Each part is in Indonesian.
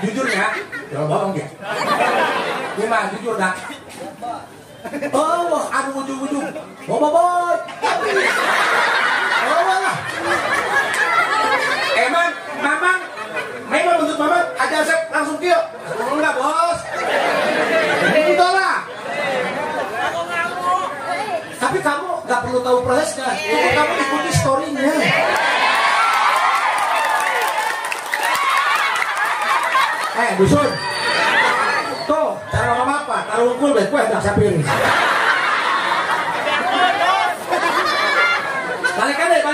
jujur ya, jangan bohong ya. Gimana jujur dah? Oh, aduh ujung-ujung. Boy. Oh lah. Mamang bentuk mamang aja saya langsung kio. Enggak bos. Itu lah. Tapi kamu nggak perlu tahu prosesnya. Cukup kamu ikuti storynya. Dusun. Tuh, cara ngomong apa? Taruh unggul deh, gue udah sapir. Balikan deh.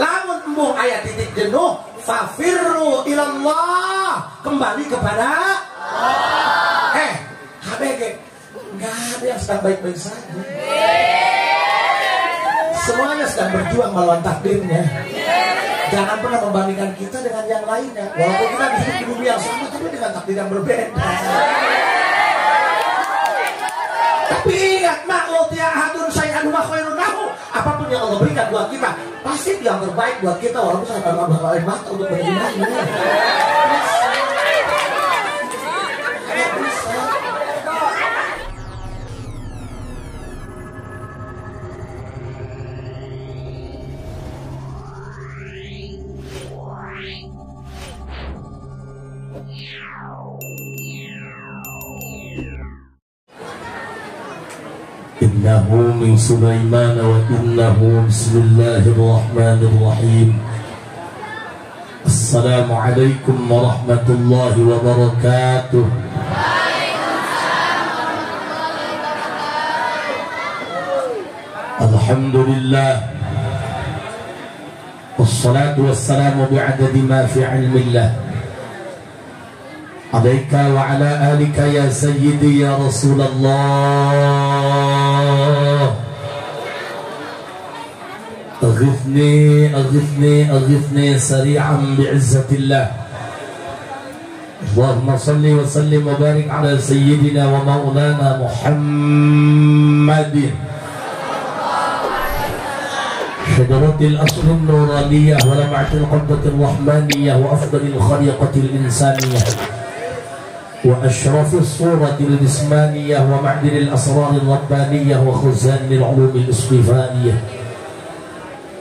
Lamun embung ayat titik jenuh, fafirru ilallah. Kembali kepada Allah. HBG. Nggak ada yang sedang baik-baik saja. Semuanya sedang berjuang melawan takdirnya. Jangan pernah membandingkan kita dengan yang lainnya. Walaupun kita hidup di bumi yang sama, tapi dengan takdir yang berbeda. Tapi ingat, ma'utia hadun say'an wa khairun lahu. Apapun yang Allah berikan buat kita, pasti yang terbaik buat kita. Walaupun saya akan menghalalkan mata untuk menerimanya. Innahu min Sulaiman wa innahu bismillahirrahmanirrahim. Assalamualaikum warahmatullahi wabarakatuh. Alhamdulillah. Wassalatu wassalamu bi'adadi ma fi ilmillah. عليك وعلى آلك يا سيدي يا رسول الله. أغثني سريعا بعزة الله. اللهم صل وسلم وبارك على سيدنا ومولانا محمد شجرة الأصل النورانية ولمعة القبة الرحمانية وأفضل الخليقة الإنسانية وأشرف الصورة الجسمانية ومعدن الأسرار الربانية وخزان العلوم الاصطفائية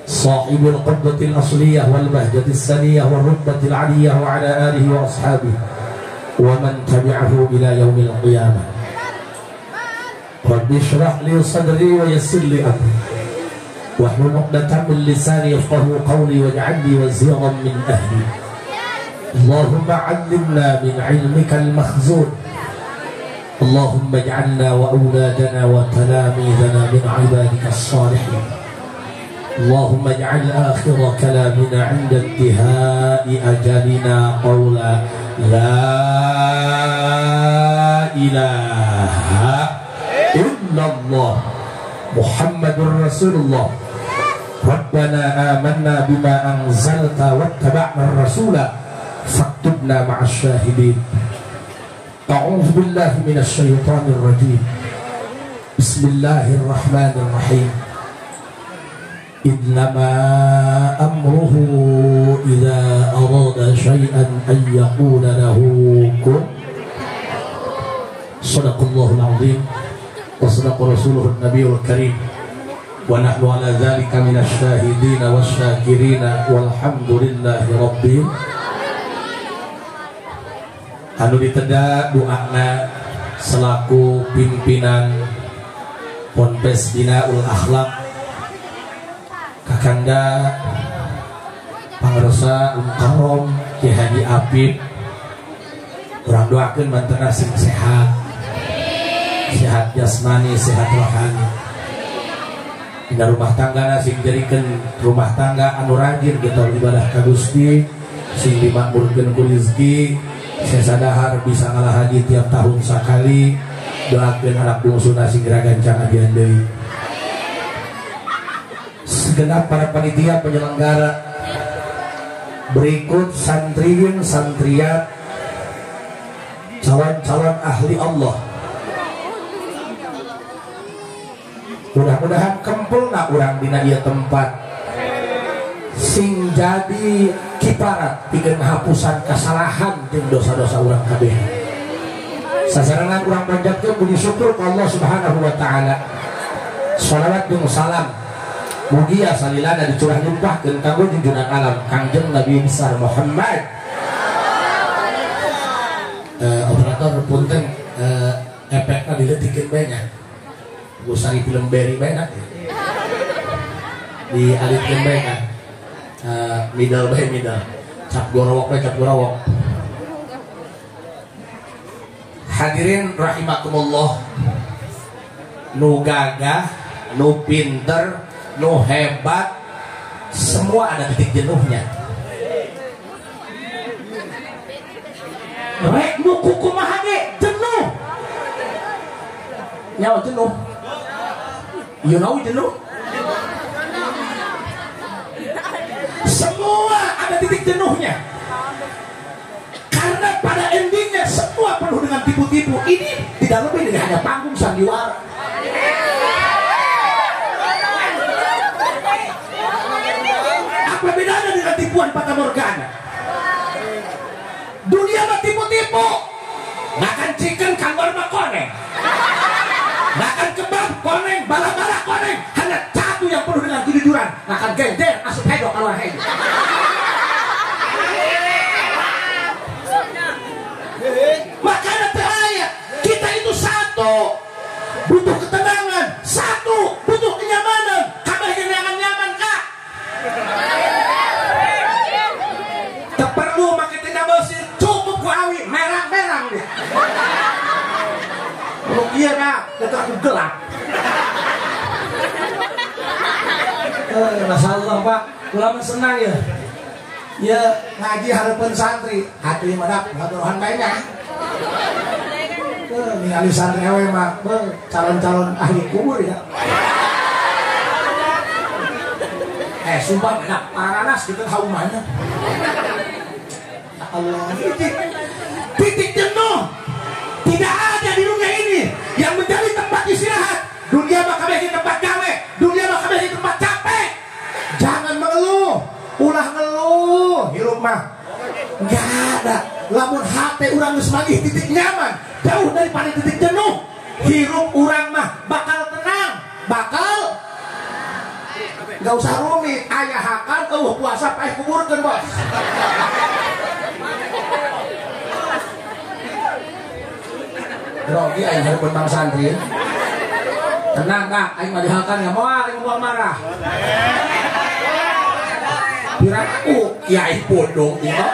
صاحب القبة الأصلية والبهجة السنية والرتبة العلية وعلى آله وأصحابه ومن تبعه إلى يوم القيامة. رب اشرح لي صدري ويسر لي أمري واحلل عقدة من لساني يفقهوا قولي واجعلني وزيرا من أهلي. اللهم علمنا من علمك المخزون. اللهم اجعلنا وأولادنا وتلاميذنا من عبادك الصالحين. اللهم اجعل آخر كلامنا عند انتهاء أجلنا قولا لا إله إلا الله محمد رسول الله. ربنا آمنا بما أنزلت واتبعنا الرسول فاكتبنا مع الشاهدين. أعوذ بالله من الشيطان الرجيم. بسم الله الرحمن الرحيم. إنما أمره إذا أراد شيئا أن يقول له كن. صدق الله العظيم وصدق رسوله النبي الكريم ونحن على ذلك من الشاهدين والشاكرين والحمد لله رب. Anu diteda doana selaku pimpinan Ponpes Binaul Akhlak Kakanda Pangresa Karom Ki Haji Apip, urang doakeun mantena sing sehat jasmani, sehat rohani. Dina rumah tangga sing jadikeun rumah tangga anu rajin kita ibadah ka Gusti, sing dimakmurkeun ku rezeki, sesadahar bisa ngalah haji tiap tahun sakali. Doakeun anak bungsuna sing gancang adian deui. Segenap para panitia penyelenggara, berikut santriin santriat calon-calon ahli Allah. Mudah-mudahan kempulna urang dina ieu tempat sing jadi ciparat bikin hapusan kesalahan dan dosa-dosa orang kabeh. Sasarangan urang panjatkeun puji syukur ka Allah Subhanahu wa taala. Shalawat jeung salam mugi salilana dicurah limpahkeun kanggo junjungan alam Kangjeng Nabi besar Muhammad. Operator punten efekna dileutikeun bae nya. Gusari film beri bae na. Dialitkeun bae kan. Middle bae middle. Cap gorowok bae cap gorowok. Hadirin rahimakumullah. Nu gagah, nu pinter, nu hebat, semua ada titik jenuhnya. Rek nu kukumaha ge jenuh. Nyawa jenuh. You know jenuh? Semua ada titik jenuhnya. Karena pada endingnya semua penuh dengan tipu-tipu. Ini tidak lebih dari hanya panggung sandiwara. Apa bedanya dengan tipuan fata morgana? Dunia mah tipu-tipu. Makan chicken kantor mah koneng. Makan kebab koneng, bala-bala koneng. Hanya satu yang penuh dengan kejujuran. Makan gender, asup hedok keluar hedok. Makanya teraya kita itu satu butuh ketenangan, satu butuh kenyamanan. Kabar nyaman kak. Tak perlu pakai tenda besi, cukup ku awi merah-merah dia. Kalau iya kak, kita aku gelap. Masya Allah pak, ulama senang ya. Ya ngaji harapan santri, hati madap, ngaturan banyak. Ningali santri ewe mah, calon-calon ahli kubur ya. Sumpah enak, paranas gitu haumanya. Allah, titik jenuh tidak ada di dunia ini yang menjadi tempat istirahat. Dunia bakal menjadi tempat gawe, dunia bakal menjadi tempat capek. Jangan mengeluh, ulah ngeluh, hirup mah nggak ada. Lamun hati urang geus manggih titik nyaman, jauh daripada titik jenuh. Hirup urang mah bakal tenang, bakal nggak usah rumit. Aya hakan, puasa paeh kuburkeun bos. Grogi aing hareupeun bang santri. Tenang kak, aing mah dihakan ya moal, aing moal marah. Piraku kiai bodong ieu.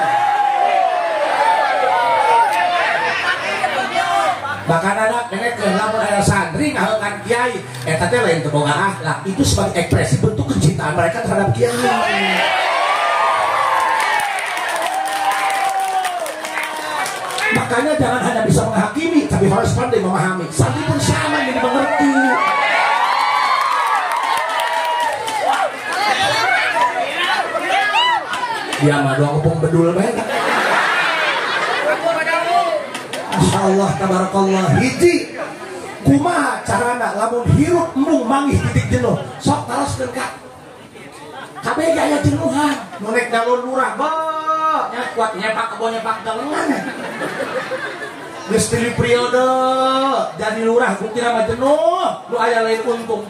Bahkan anak nenek lamun aya santri ngaheulkan kiai, eta teh lain teu boga akhlak. Itu sebagai ekspresi bentuk kecintaan mereka terhadap kiai. Makanya jangan hanya bisa menghakimi, tapi harus pandai memahami. Santri pun sama yang dimengerti. Dia mah doang kepung bedul banget. Masya Allah, tabarakallah. Hiji kumaha carana lamun hirup embung manggih titik jenuh. Sok taros dekat. Kabeh aya jenuhan. Nunek dalur lurah, nya kuat nyepak kebo nyepak dalengan. Geus 3 periode jadi lurah bukti mah jenuh, lu aya lain untung.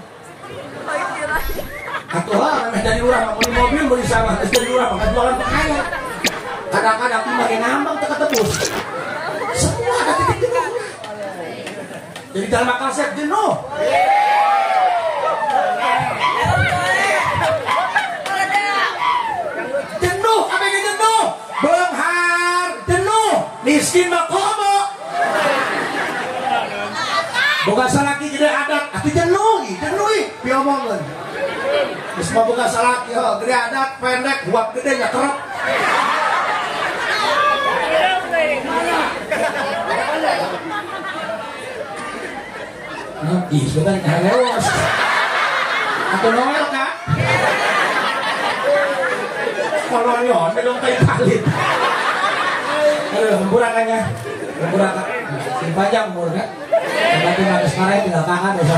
Atuh lah jadi lurah mah beli mobil beli sawah, geus jadi lurah mah jualan pakaian. Kadang-kadang aku makin ngambang teu ketebus. Semua ada titik jenuh. Jadi dalam akal sehat jenuh. Jenuh, apa yang jenuh? Benghar, jenuh, miskin mah komo. Boga salaki jadi adat, atuh jenuh, piomongkeun. Geus mah boga salaki, gede adat pendek, buat gede nya kerep. Ih, sudah lewas. Atau Noel kak? Kalau nyon, belum kayak palit. Aduh, hemburakannya, hemburakan. Panjang umur kan? Tapi nangis sekarang tinggal kangen dosa.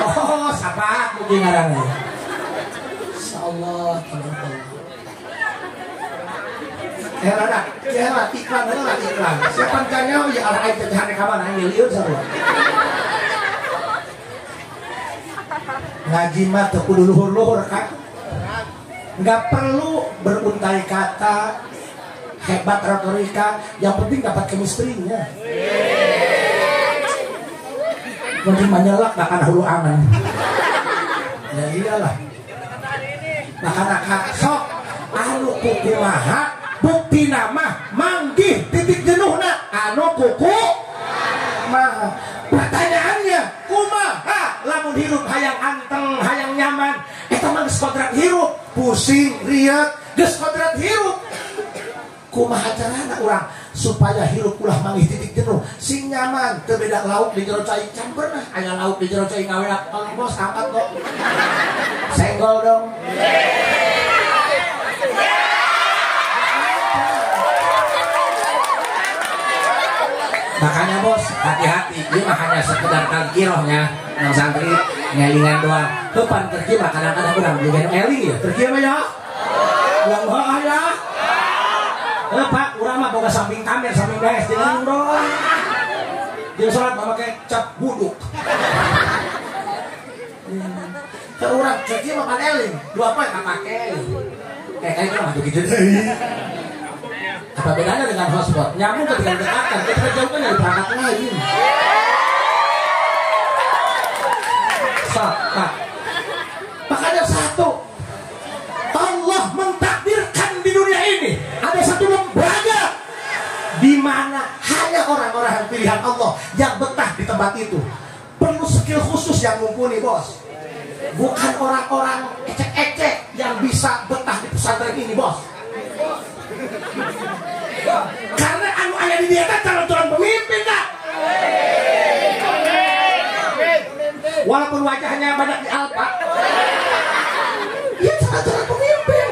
Oh, siapa? Mungkin ngarangnya. Insyaallah. Heran iklan. Siapa kanya ya arah aing teh hane ka mana lieur sarua. Ngaji mah teu kudu luhur-luhur kan. Enggak perlu beruntai kata, hebat retorika, yang penting dapat chemistry-nya. Penting menyelak makan hulu angan. Ya iyalah. Nah sok anu kuku maha bukti nama manggih titik jenuhna anu kuku maha. Pertanyaannya kumaha lamun hirup hayang anteng hayang nyaman eta mah geus kodrat hirup pusing riet geus kodrat hirup kumaha carana urang supaya hirup ulah manggih titik jenuh sing nyaman teu beda lauk di jero cai can pernah aya lauk di jero cai ngaweak tong bos angkat kok senggol dong. Makanya bos hati-hati ini mah hanya sekedar kalkirohnya yang santri ngelingan doang depan kerja mah kadang-kadang kurang juga eling ya kerja mah ya yang mah ya pak urang mah boga samping kamera samping beres jangan doang jeung salat mah make cap buduk teu urang kerja mah pan eling dua poe kapake kayak mah gitu deui. Apa bedanya dengan hotspot? Nyambung ketika didekatkan, ketika jauh kan dari perangkat lain. Pak. Makanya satu, Allah mentakdirkan di dunia ini ada satu lembaga di mana hanya orang-orang pilihan Allah yang betah di tempat itu. Perlu skill khusus yang mumpuni bos. Bukan orang-orang ecek-ecek yang bisa betah di pesantren ini bos. Karena anu ayah di dia calon-calon pemimpin dah. Walaupun wajahnya banyak di alpa, dia calon-calon pemimpin.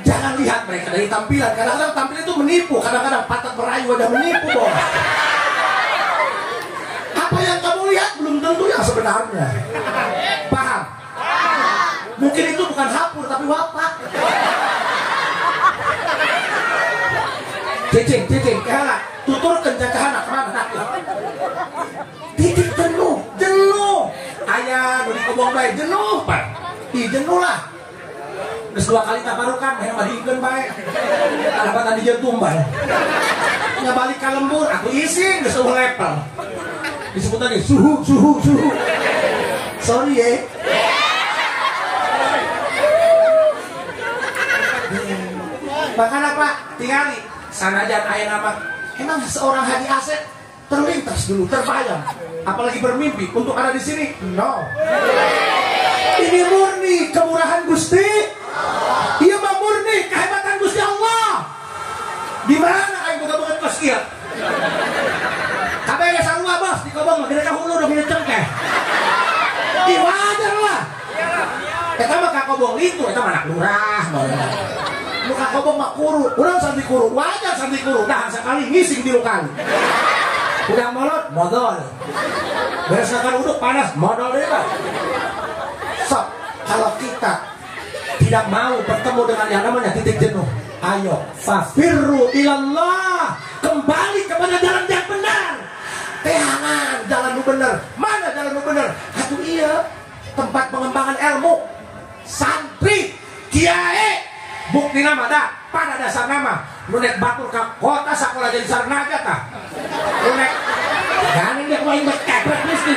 Jangan lihat mereka dari tampilan. Kadang-kadang tampilan itu menipu, kadang-kadang patah merayu ada menipu bos. Apa yang kamu lihat belum tentu yang sebenarnya. Paham? Mungkin itu bukan hapur tapi wapak. Cicing, kalah, tuturkan jagahan kemana? Titik jenuh. Ayah, nu dikobong bae jenuh, Pak. Jenuh lah. Geus 2 kali tabarukan, hayang badikeun bae. Kadang-kadang di jeung tumbal. Nya balik ka lembur, aku isi geus eueuh level. Disebut tadi suhu. Sorry ya. Bahkan apa? Tingali sanajan aya nama emang seorang Haji Asep terlintas dulu terbayang apalagi bermimpi untuk ada di sini. No, ini murni kemurahan Gusti. Iya mah murni kehebatan Gusti Allah. Di mana aing boga-boga kos ieu? Kabeh ge sarua bos dikobong mah gede ka hulu dong cengkeh. Di wajar lah. Eta mah kakobong itu eta mah anak lurah muka kobong mak kuru, urang santi kuru, wajar santi kuru, nah sekali ngising 3 kali. Udang molot, modal. Beres makan uduk panas, modal deh pak. So, kalau kita tidak mau bertemu dengan yang namanya titik jenuh, ayo fafirru ilallah, kembali kepada jalan yang benar. Tehangan jalan lu bener, mana jalan lu bener? Atuh iya, tempat pengembangan ilmu, santri, kiai. Bukti nama dah pada dasar nama lunek batur ke kota sekolah jadi sarnaga tah lunek ganing dia main berkepret mesti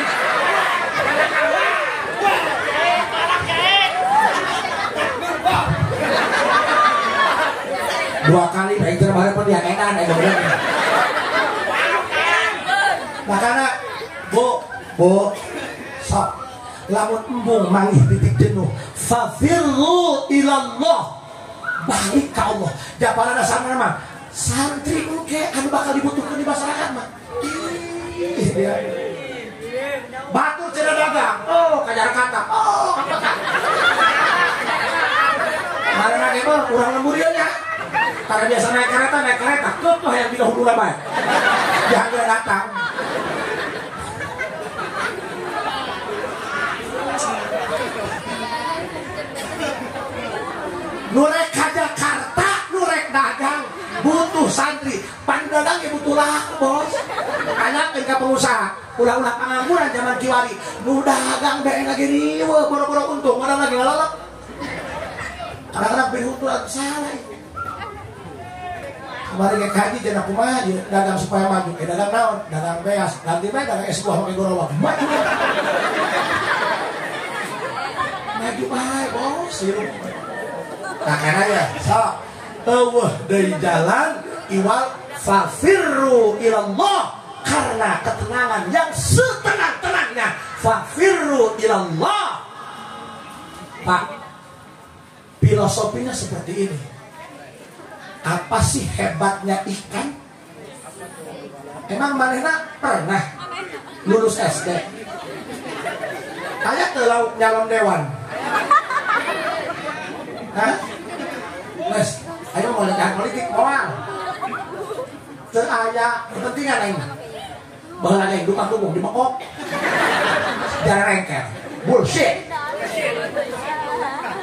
dua kali baik terbaru pun dia edan bener makanya bu sok lamun embung manggih titik jenuh fafirru ilallah balik ke Allah. Jawaban dasar nama santri engke anu bakal dibutuhkan di masyarakat mah. Batu cenah dagang. Oh, kajar kata. Oh, apa? Mana nage mah urang lembur ieu nya. Karena biasa naik kereta. Keup yang di hulu bae. Jangan datang. Nurek ka Jakarta, nurek santri pandadang ibu tulah bos anak ke pengusaha ulah-ulah pengangguran zaman kiwari nu dagang bae lagi riwe boro-boro untung mana lagi ngalalap kadang-kadang berhutu salah kemarin kayak haji jangan kumaha dagang supaya maju dagang naon dagang beas nanti bae dagang es buah pakai gorowak maju bae bos nah karena ya so dari jalan iwal fafirru ilallah karena ketenangan yang setenang-tenangnya fafirru ilallah. Pak, filosofinya seperti ini. Apa sih hebatnya ikan? Emang manehna pernah lulus SD? Kayak ke lauk nyalon dewan. Hah? Wes, ayo mulai politik moal. Teu aya kepentingan aing. Baheula aing dukang dukung di mekok. Jangan rengkel. Bullshit.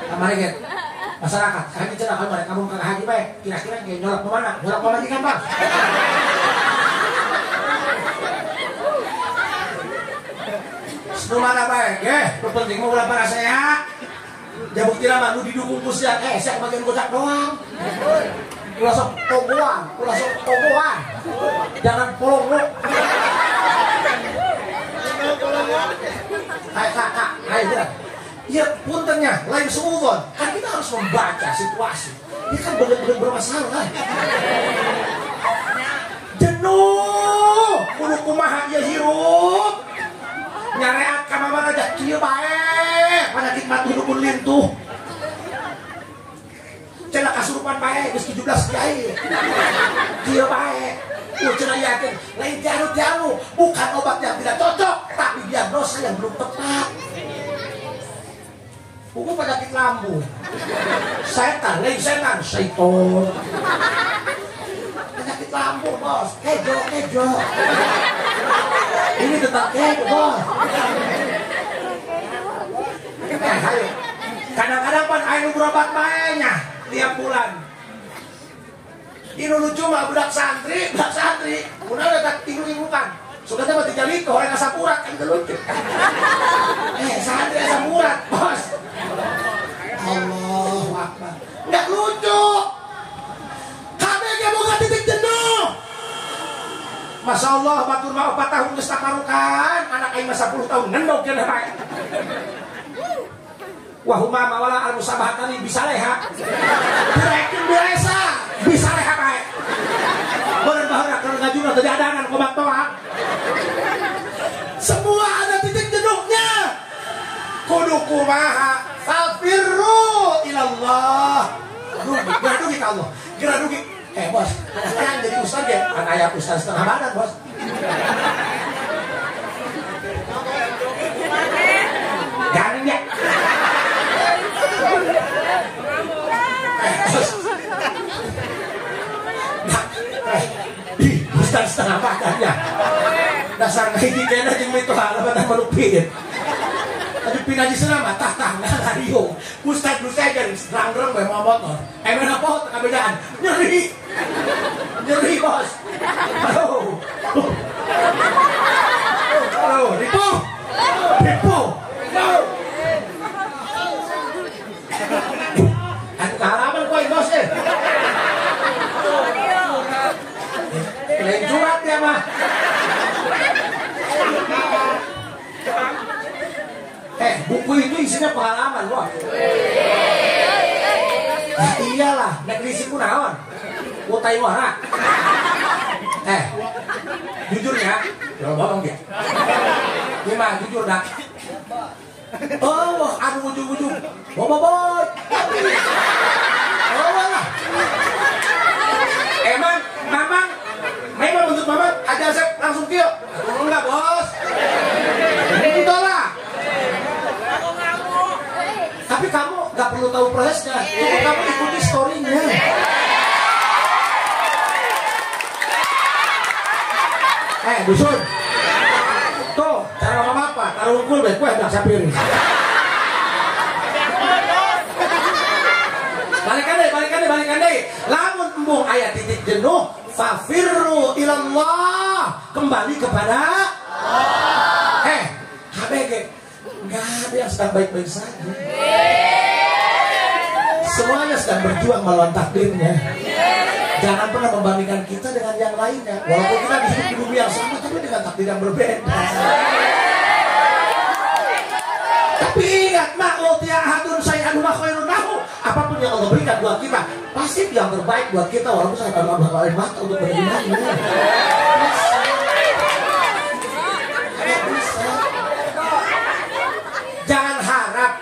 Kamari get. Masyarakat, kami cenah kamari kamu kagak haji bae. Kira-kira ge nyolok ke mana? Nyolok ke majikan, Bang. Nu mana bae? Ge, nu penting mah ulah para sehat. Jabuk tira mah nu didukung ku sia sia bagian kocak doang. Ulah sok togoan. Jangan polong. Hai kakak, hai dia. Ya puntennya, lain seudon. Kan kita harus membaca situasi. Ini kan benar-benar bermasalah. Jenuh, kudu kumaha ieu hirup. Nyareat ka mamana aja kieu bae. Penyakit mati dukun lintuh. Cenah kasurupan bae geus 17 kiai. Kieu bae. Cenah yakin lain jaru-jaru bukan obat yang tidak cocok, tapi diagnosa yang belum tepat. Buku penyakit lambung. Setan, lain setan, syaiton. Penyakit lambung, bos. Kejo. Ini tentang kejo, bos. Ayo. Kadang-kadang pan ayo berobat mainnya tiap bulan. Ini lucu mah budak santri. Udah ada tinggu-tinggukan. Sudah dapat dijali ke orang asapurat kan lucu. Santri asapurat, bos. Allahu Akbar. Nggak lucu. Kami yang mau titik jenuh. Masya Allah, batur mau 4 tahun ke Stakarukan. Anak aing masa 10 tahun ngendok kena baik. Wahuma mawala al-musabahatani bisa leha. Direkin biasa bisa leha baik. Bener-bener kalau ngajuna tadi adangan kobat toa. Semua ada titik jenuhnya. Kudu kumaha fafirru ilallah. Geradugi ke Allah. Geradugi. Bos, kan jadi ustaz ya? Kan ayah ustaz setengah badan, bos. Garing ya. Ustaz setengah badannya. Dasar ngaji kena jeung mitu halaman melupit. Tapi pinaji selama tah ngariung. Ustaz nu saja rang-rang bae mau motor. Emang apa kabedaan? Nyeri bos. Halo, Ripo. Aku halaman koin bos eh. Lain curhat ya mah. Buku itu isinya pengalaman bos. Nah, iyalah, negeri si kunaon. Utai wara. Jujurnya, jangan bohong dia. Gimana jujur dah? Oh, aduh ujung-ujung. Boy. Oh lah. Memang bentuk mamang aja saya langsung kio. Enggak bos. Itu lah. Tapi kamu gak perlu tahu prosesnya, cukup kamu ikuti story-nya. Dusun. Tuh, cara ngomong apa? Taruh unggul deh, kue dah sapiri. Balikan deh. Lamun embung ayat titik jenuh, fafirru ilallah, kembali kepada Allah. HBG nggak ada yang sedang baik-baik saja, semuanya sedang berjuang melawan takdirnya. Jangan pernah membandingkan kita dengan yang lainnya, walaupun kita hidup di bumi yang sama tapi dengan takdir yang berbeda. Tapi ingat, ma'utia ahadun say'an wa khairun lahu, apapun yang Allah berikan buat kita pasti yang terbaik buat kita, walaupun saya akan melakukan mata untuk menerimanya.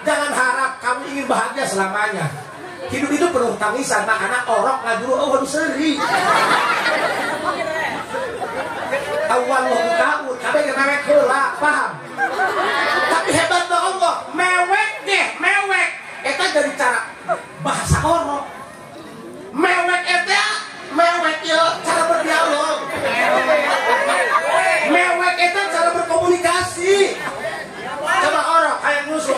Jangan harap kamu ingin bahagia selamanya. Hidup itu penuh tangisan, anak orok ngajuru, oh harus seri. Awal muhtaun, kabeh mewek heula, paham? Tapi hebatnya Allah, mewek deh, mewek. Eta jadi cara bahasa orok. Mewek eta, mewek ya cara berdialog. Mewek eta cara berkomunikasi. Coba orok kayak musuh.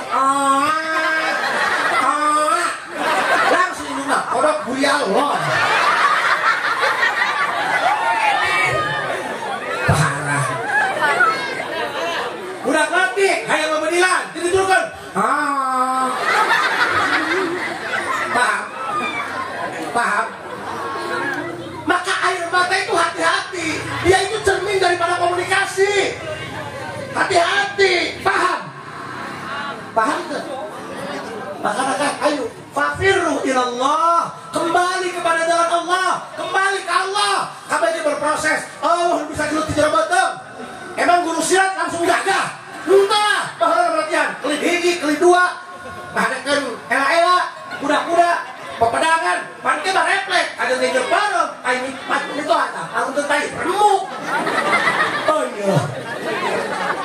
Langsung ini mah orok buyalon. Parah. Udah ngerti, kayak membedilan, diturunkan. Paham? Maka air mata itu hati-hati. Dia itu cermin daripada komunikasi. Hati-hati, paham? Paham tuh? Maka ayo fafirru ilallah, kembali kepada jalan Allah, kembali ke Allah. Kamu ini berproses. Oh, bisa gelut di jalan betul. Emang guru silat langsung gagah? Entah, bahwa latihan kelit hiji, kelit dua, bahkan ela-ela, kuda-kuda, pepedangan, pantai mah refleks, ada ngejar bareng, ini macam itu ada, langsung tertai, remuk. Oh iya,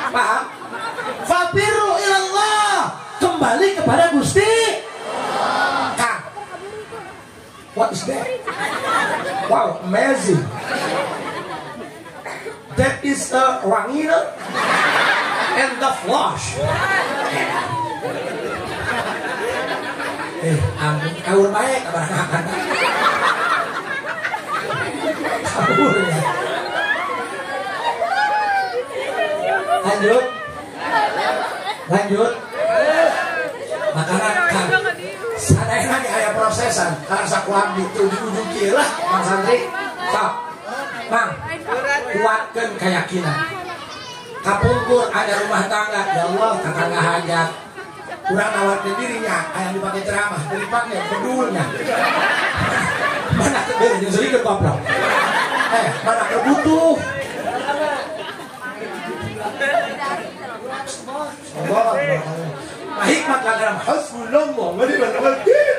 paham? Fafirru ilallah, kembali kepada Gusti. Kang, what is that? Wow, amazing. That is a Rangina and the Flash. Ampun, kaur baik kabar. Lanjut. Makanan kan sadaya lagi aya prosesan karena sakuam itu diujuki lah Bang Santri. Sok Bang, kuatkan keyakinan. Kapungkur ada rumah tangga, ya Allah tetangga hajat. Kurang nawarkan dirinya, ayam dipakai ceramah, dipakai pedulnya. Mana keberes yang sedikit goblok. Mana kebutuh. Hikmat dalam hasbunallah wa ni'mal wakil.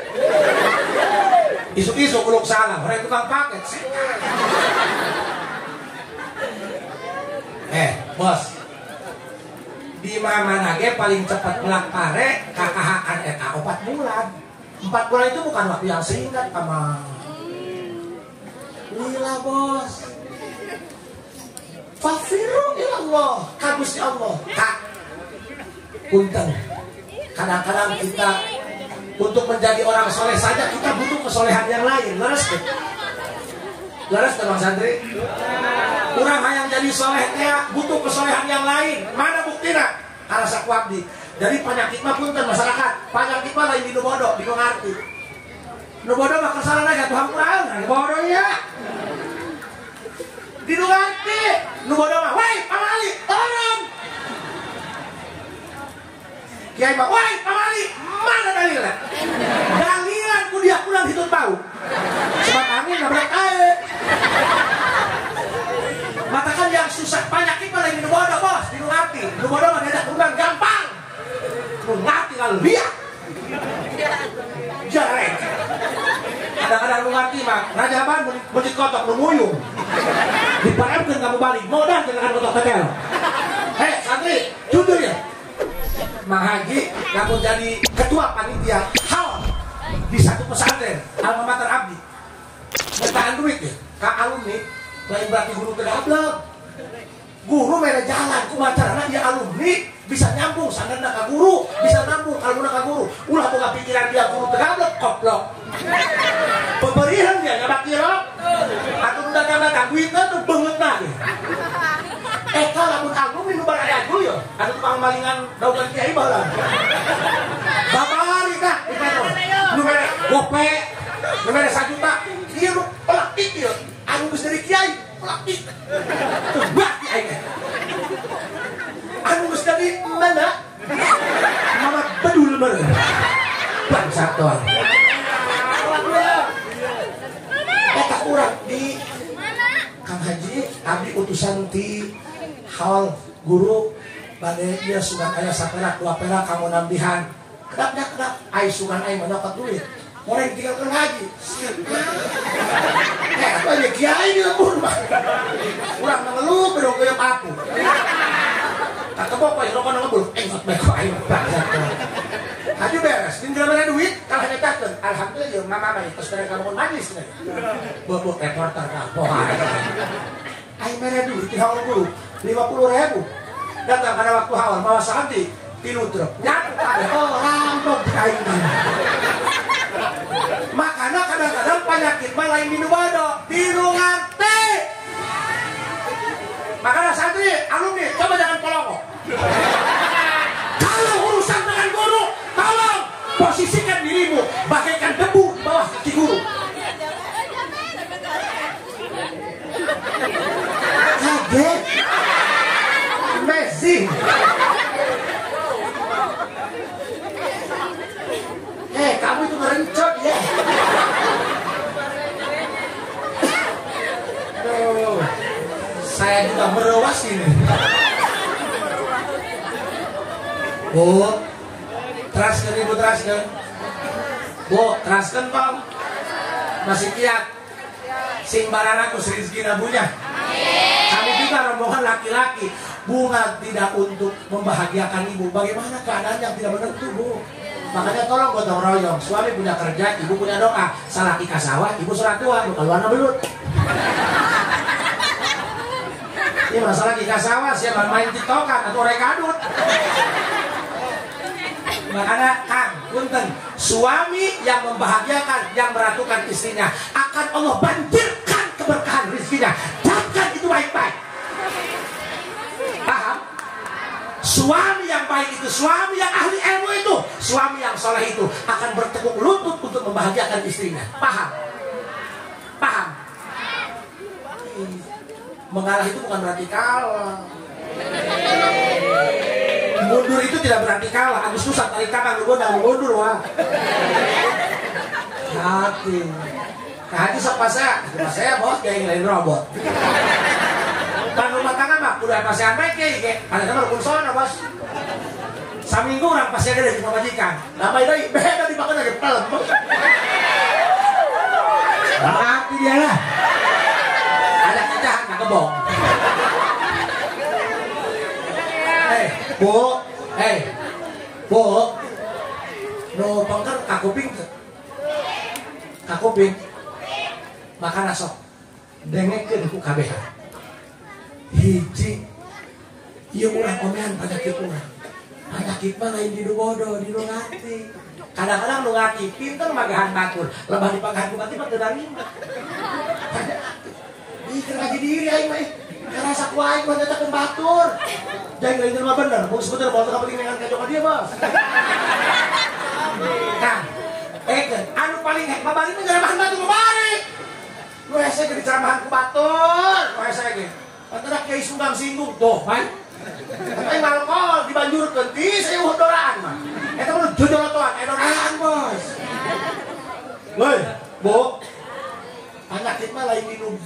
Isu-isu kuluk salah, orang tukang paket. Bos, di mana ge paling cepat pelak pare kakahakan eta 4 bulan. 4 bulan itu bukan waktu yang singkat, sama. Lila bos. Fafirru ilallah, kagusti Allah. Kak, punten. Kadang-kadang kita untuk menjadi orang soleh saja kita butuh kesolehan yang lain. Leres Bang Santri? Kurang yang jadi solehnya butuh kesolehan yang lain. Mana buktinya? Karena sakwabdi. Jadi penyakit mah punten masyarakat. Penyakit mah lain di nubodo, di ngarti. Nubodo mah kesalahan aja Tuhan Quran, nubodo ya. Di ngarti, nubodo mah, woi pamali, tolong. Kiai mah, woi pamali, mana dalilnya? Dalilan ku dia pulang hitung tahu. Sebab angin nabrak air. Matakan yang susah penyakit mah lain di nubodo bos, di ngarti. Nubodo mah ada kurang gampang. Ngerti lalu lihat. Jarek. Kadang-kadang lu ngerti mah, Raja Ban mencit kotok lu nguyung. Diparepkeun kamu balik, modal dengan kotok tetel. Santri, jujur ya. Mang Haji kamu jadi ketua panitia hal di satu pesantren alma mater abdi. Bertahan duit ya, ka alumni lain berarti guru terdablek. Guru mere jalan kumacarana dia alumni bisa nyambung sangarna ka guru, bisa nyambung alumna ka guru. Ulah boga pikiran dia guru terdablek koplok. Pemberian dia nggak bakiro. Atau udah duitnya tuh banget lagi. Lamun aku minum barang aku ya, ada tukang malingan daunan kiai balang. Babari kak, nu mere gope, nu mere 1 juta, dia nu pelakik ya, anu geus dari kiai, pelakik. Coba kiai. Anu geus dari mana? Mama bedul bener. Bangsat doang. Eta urang di Kang Haji, abdi utusan ti hal guru bade dia sugan aya saperak 2 perak kanggo nambihan. Kedap ai sugan ai mendapat duit. Orang tinggalkan haji. Apa ya kiai di lembur mah. Urang ngeluh bedo kayak aku. Tak kebok poe rokok ngebul. Engot beko ai bangsat. Haji beres, tinggal mana duit, kalau hanya takkan. Alhamdulillah ya mama mah terus mereka bangun majlis nih. Bobok reporter kapok. Ai mere duit di haul guru 50.000. Datang pada waktu awal bawa santi 3 truk. Nyatu orang dong kain. Makanya kadang-kadang penyakit mah lain minum bodoh, biru ngante. Makanya santri, alumni, coba jangan pelongok. Kalau urusan dengan guru, tolong posisikan dirimu bagaikan debu di bawah kaki guru. Kaget, amazing. Kamu itu ngerencot ya. Saya juga merewas ini. Bu, teraskan ibu teraskan. Bu, teraskan bang. Masih kiat. Sing baranaku serizki nabunya. Kami juga rombongan laki-laki. Bunga tidak untuk membahagiakan ibu. Bagaimana keadaan yang tidak menentu, Bu? Makanya tolong gotong royong. Suami punya kerja, ibu punya doa. Salaki kasawah, ibu sholat tua. Keluarnya belut. Ini masalah kasawah, siapa main tiktokan atau rekadut. Makanya Kang, punten, suami yang membahagiakan, yang meratukan istrinya, akan Allah banjirkan keberkahan rezekinya. Camkan itu baik-baik. Paham? Suami yang baik itu, suami yang ahli ilmu itu, suami yang soleh itu akan bertekuk lutut untuk membahagiakan istrinya. Paham? Paham? Mengalah itu bukan berarti kalah. Mundur itu tidak berarti kalah. Agus susah tarik kakak lu gondang mundur wah. Hati. Hati sok pas saya bos kayak lain robot. Pan rumah tangga mah udah pasti baik kayak ada sama rukun sono bos. Saminggu orang pasti ada di majikan. Nama itu beda dimakan lagi pelem. Hati dia lah. Ada kecahan nggak kebong. Bu, no pangker kakuping, makan asok, dengekeun ku kabeh. Hiji, ieu urang omean penyakit urang. Penyakit mah lain di bodoh, di ngati. Kadang-kadang nu ngati pinter magahan batur, lebah dipagahan ku ngati mah teu narima. Ih, kerja diri aing mah. Karasa ku aing mah nyatakeun batur. Jangan lain mah bener, mau sebetulnya batur kapentingan kacau dia, Bos. Kang, anu paling hek babari mah ceramahan batur babari. Lu hese jadi ceramahan ku batur, lu hese ge. Antara kiai sunggang singgung tuh, baik. Tapi ngalkol dibanjurkeun ti saya doraan mah. Eta mah jojolotoan, doraan, Bos. Woi, Bu. Penyakit mah lain minum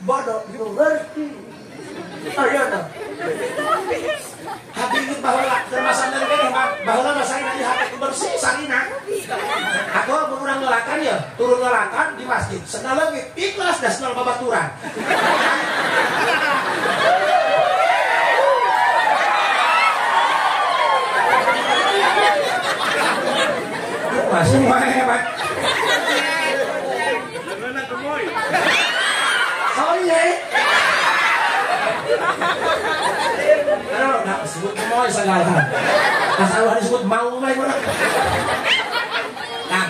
bodoh, minum ngerti. Ayo dong. Hati ingin bahwa termasuk dari kan bahwa masalah nanti hati bersih sarina. Aku berurang ngelakan ya, turun ngelakan di masjid. Senang lagi ikhlas dan senang babaturan. Masih hebat. Oh iya. Kalau nggak disebut gemoy segala, asal disebut mau main orang. Nah,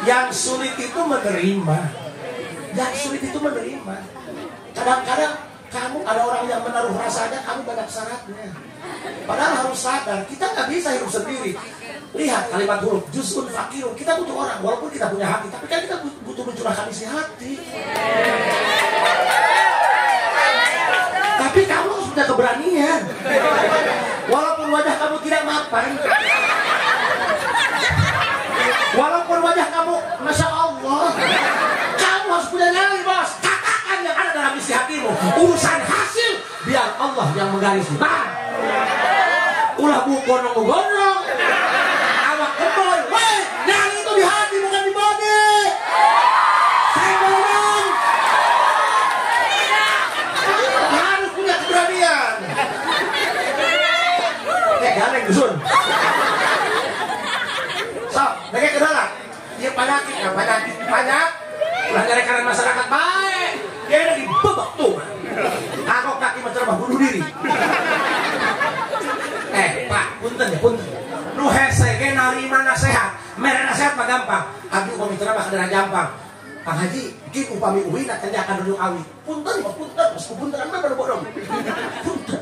yang sulit itu menerima. Yang sulit itu menerima. Kadang-kadang kamu ada orang yang menaruh rasanya, kamu banyak syaratnya. Padahal harus sadar, kita nggak bisa hidup sendiri. Lihat kalimat huruf, juz'un fakirun. Kita butuh orang, walaupun kita punya hati, tapi kan kita butuh mencurahkan isi hati. Tapi kamu harus punya keberanian. Walaupun wajah kamu tidak mapan, walaupun wajah kamu, Masya Allah, kamu harus punya nyali, bos. Katakan yang ada dalam isi hatimu. Urusan hasil, biar Allah yang menggarisi. Bang, ulah bu gondrong-gondrong, awak keboy, weh, nyali itu di hati bukan di body. Saya ngomong, harus punya keberanian. Gareng dusun. So, mereka ke dalam. Dia penyakit, banyak. Ulah dari kanan masyarakat baik. Dia lagi bebek tuh. Aku kaki mencoba bunuh diri. Pak, punten. Nu hese ge narima nasehat. Mere nasehat mah gampang. Abi upami ceramah kadang gampang. Kang Haji, ki upami uwi nak kerjakan dulu awi. Punten, meskipun punten mah baru bodong. Punten.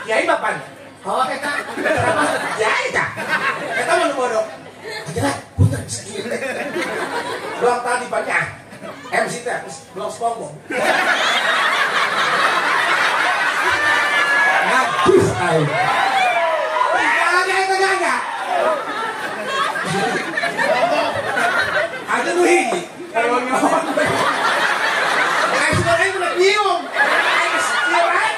Kiai bapak. Oh, eta ceramah kiai tah. Eta mah nu bodong. Ajalah, punten sakit. Doang tadi banyak. MC teh blog SpongeBob. Habis ai. Enggak. Ada nu hiji. Kalau nyon. Ai sudah udah nyium. Ai sieu ai.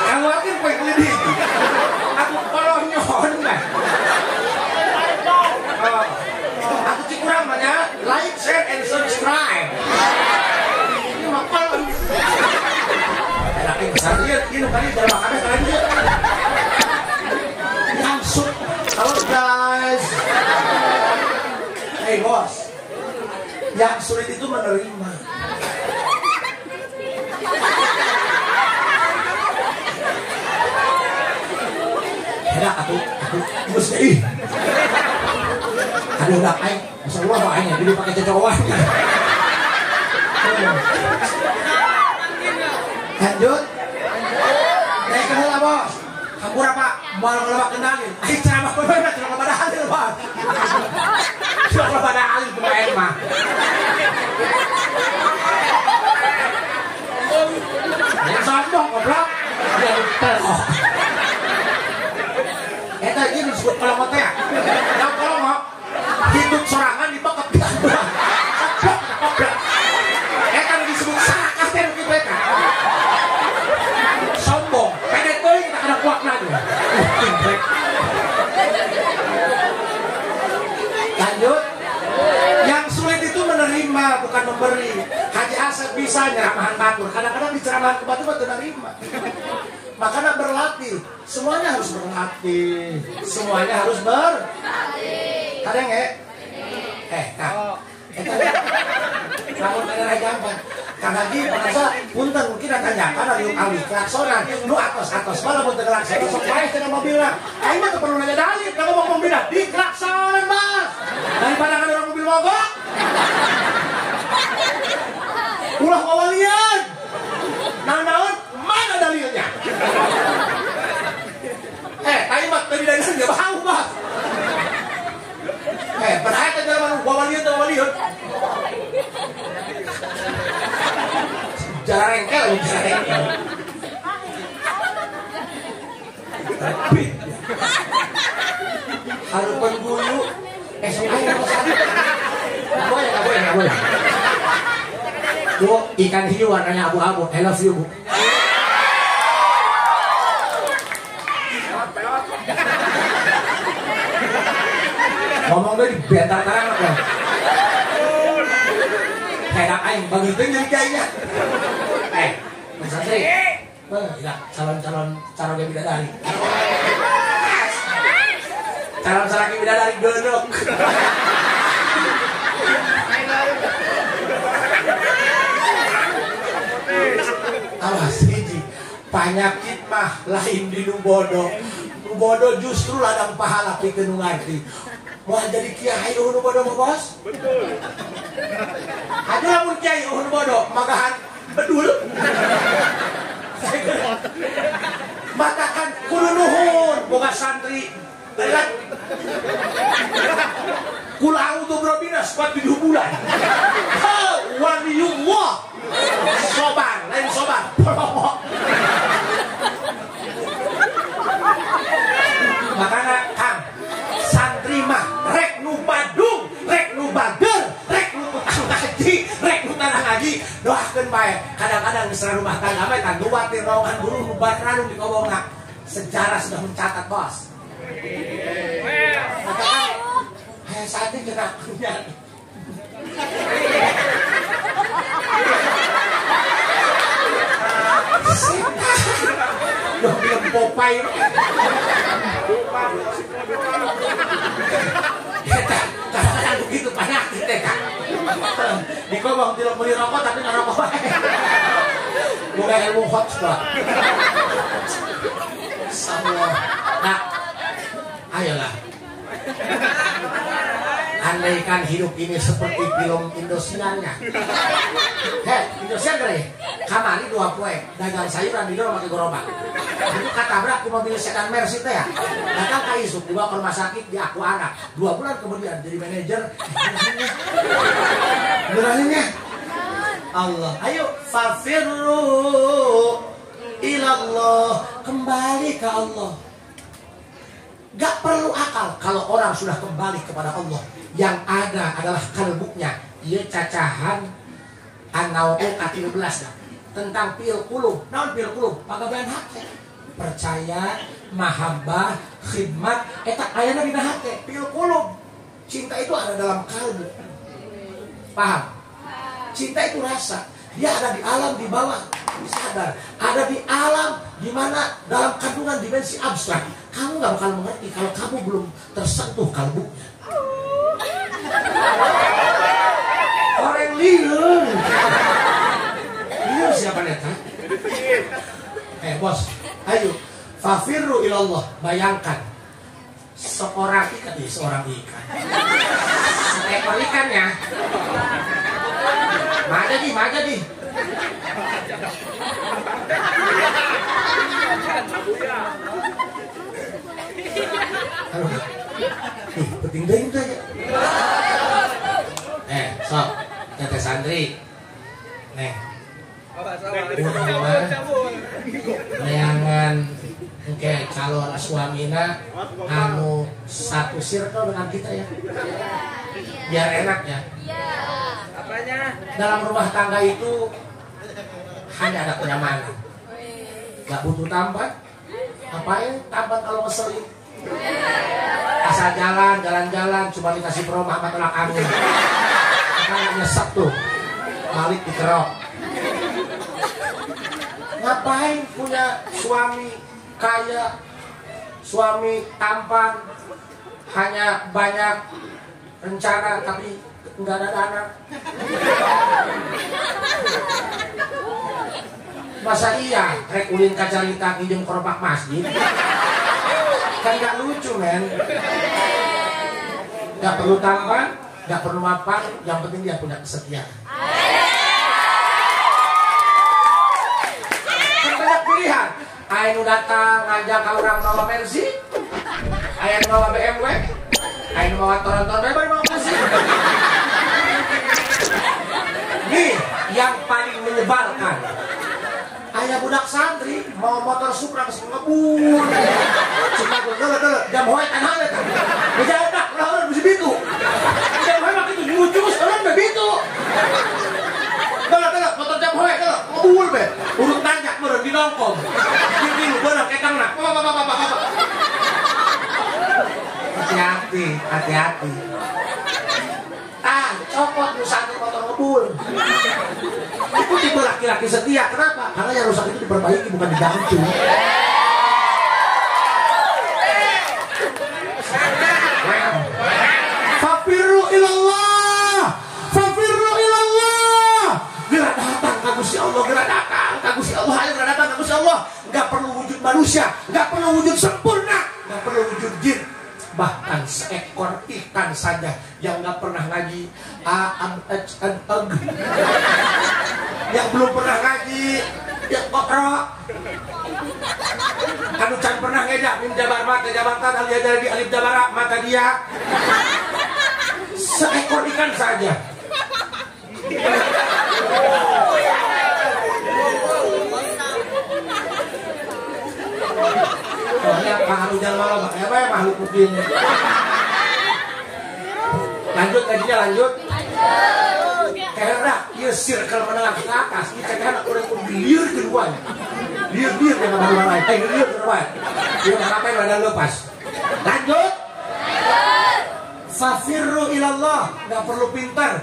Kawakin poe kulit hiji. Aku kalau nyon kan. Aku cikurang banyak. Like, share, and subscribe. Ini makal. Tapi kesannya ini kali dalam makannya kalian dia. Langsung. Halo guys. Hey bos. Yang sulit itu menerima. Enak aku mesti. Aduh udah aing, Masya Allah doanya, jadi pakai cocokan. Lanjut. Naik ke heula bos. Hampura pak, mau ngelebak kendalin. Aing ceramah bener, ceramah pada halil bos. Ceramah pada halil pemain mah. Yang sombong goblok. Dia terok. Eta ieu disebut kolomot teh. Yang kolomot hidup sorangan dibekep di ambrang. Eta disebut sarakah teh nu kitu eta. Sombong, pede teuing kita kada kuatna tuh. Lanjut. Yang sulit itu menerima bukan memberi. Haji Asep bisa nyeramahan batur. Kadang-kadang diceramahan ke batur teu nerima. Makanya berlatih. Semuanya harus berlatih. Semuanya harus berlatih. Kadang ya? Kak. Namun kadang gampang. Kang Haji merasa punten mungkin akan nyapa dari kali klaksonan. Lu atos malah mun teu klakson sok wae cenah mobilna. Aing mah teu perlu nanya dalil kalau mau mobilna di klakson, Mas. Daripada ada orang mobil mogok. Ulah wawalian. Naon mana dalilnya? Aing mah teu dari sana bau, Mas. Padahal kan jalan wawalian teu wawalian. Jalan rengkel. Tapi harapan guru SMA yang satu. Nggak boleh. Bu, ikan hiu warnanya abu-abu. I love you, Bu. Ngomong gue di bentar tarang apa? Kayak aing bagi itu jadi kayaknya. Mas Santri, calon bidadari. Calon saraki bidadari gondok. Awas hiji, penyakit mah lain di nu bodoh. Nu bodoh justru ladang pahala pikeun nu ngarti. Mau jadi kiai nu bodoh mah bos? Betul. Ada mun kiai uhun bodoh magahan bedul. Maka kan kudu nuhun boga santri berat. Kul a'udzu birabbinas kuat 7 bulan. Waliyullah. Sobar, lain sobar. Makanya Kang santri mah rek nu badung, rek nu bager, rek nu utang ngaji, rek nu tanah ngaji, doakeun bae. Kadang-kadang di rumah tangga mah kan dua tirongan guru nu baranu di kobongna. Sejarah sudah mencatat, Bos. Katakan saat ini kena punya. Udah bilang Popeye. Kadang-kadang begitu banyak kita kan. Di kobong tidak beli rokok tapi nggak rokok. Bukan ilmu hoax pak. Allah. Nah, ayolah. Andaikan hidup ini seperti film Indosiarnya. Heh, Indosiar kali. Kamari 2 poe, dagang sayuran di dalam pakai gerobak. Itu katabrak ke mobil sedan Mercy teh ya. Datang ke Isuk dibawa ke rumah sakit di aku anak. 2 bulan kemudian jadi manajer. Beraninya. Allah. Ayo fafirru ilallah, kembali ke Allah. Gak perlu akal kalau orang sudah kembali kepada Allah. Yang ada adalah kalbuknya. Ia cacahan anau ke-13 tentang pil kulub. Naon pil kulub? Pagawean hati. Percaya, mahabbah, khidmat, eta ayana dina hati. Pil kulub. Cinta itu ada dalam kalbu. Paham? Cinta itu rasa. Dia ada di alam di bawah sadar, ada di alam di mana dalam kandungan dimensi abstrak. Kamu nggak bakal mengerti kalau kamu belum tersentuh kalbunya. Orang liur, liur siapa neta? Bos, ayo, fafirru ilallah. Bayangkan seorang ikan, seekor ikannya. Maja di. Penting deh itu aja. Sok, teteh santri. Layangan oke, calon suamina anu satu circle dengan kita ya. Biar enak ya. Apanya? Dalam rumah tangga itu hanya ada kenyamanan. Gak butuh tampan. Ngapain tampan kalau ngeselin? Asal jalan-jalan cuma dikasih promo sama tolak angin. Makanya nyesek tuh. Balik dikerok. Ngapain punya suami kaya, suami tampan, hanya banyak rencana tapi nggak ada dana. Masa iya rek ulin kacarita kijeng korobak masjid? Kan gak lucu men. Gak perlu tampan, gak perlu mapan, yang penting dia punya kesetiaan. Kan banyak pilihan. Ayo datang ngajak orang bawa Mercy, ayo bawa BMW, ayo bawa Toronto, baru bawa Mercy. Nih yang paling menyebalkan. Ayah budak santri mau motor Supra ke ngebul. Cuma gue jam hoy tanah le kan. Bejadak lawan bisa bitu. Jam hoy mak itu nyucus lawan be bitu. Tolak motor jam hoy ngebul be. Urut tanjak meureun di nongkong. Di lu beurang ketang nak. Hati-hati. Copot rusak motor ngebul. Itu tipe laki-laki setia. Kenapa? Karena yang rusak itu diperbaiki bukan diganti. Fafirru ilallah. Gerak datang ka Gusti Allah, gerak datang ka Gusti Allah, ayo gerak datang ka Gusti Allah. Enggak perlu wujud manusia, enggak perlu wujud sempurna, enggak perlu wujud jin. Bahkan seekor ikan saja yang nggak pernah ngaji yang belum pernah ngaji ya kokro anu can pernah ngejak mim jabar mata jabatan al di alif jabara mata dia seekor ikan saja. Pokoknya makhluk jalma lo apa ya makhluk putih. Lanjut kajinya lanjut. Karena dia circle menengah ke atas, kita kan udah liur kedua. Liur yang baru lain, liur kedua. Dia ngapain badan lepas. Lanjut. Fafirru ilallah, nggak perlu pintar.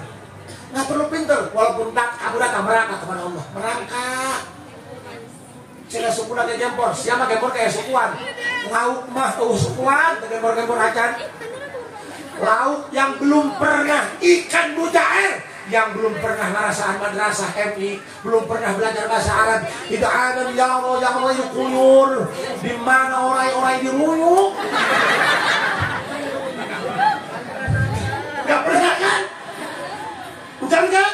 Nggak perlu pintar, walaupun kamu datang merangkak kepada Allah. Merangkak. Saya suku lagi gempor, siapa gempor kayak sukuan. Lauk mah sukuan, gempor acan. Lauk yang belum pernah ikan mujair, yang belum pernah ngerasaan madrasah MI, belum pernah belajar bahasa Arab. Tidak ada ya Allah yukuyur. Di mana orang-orang diruyuk? Gak pernah kan? Bukan kan?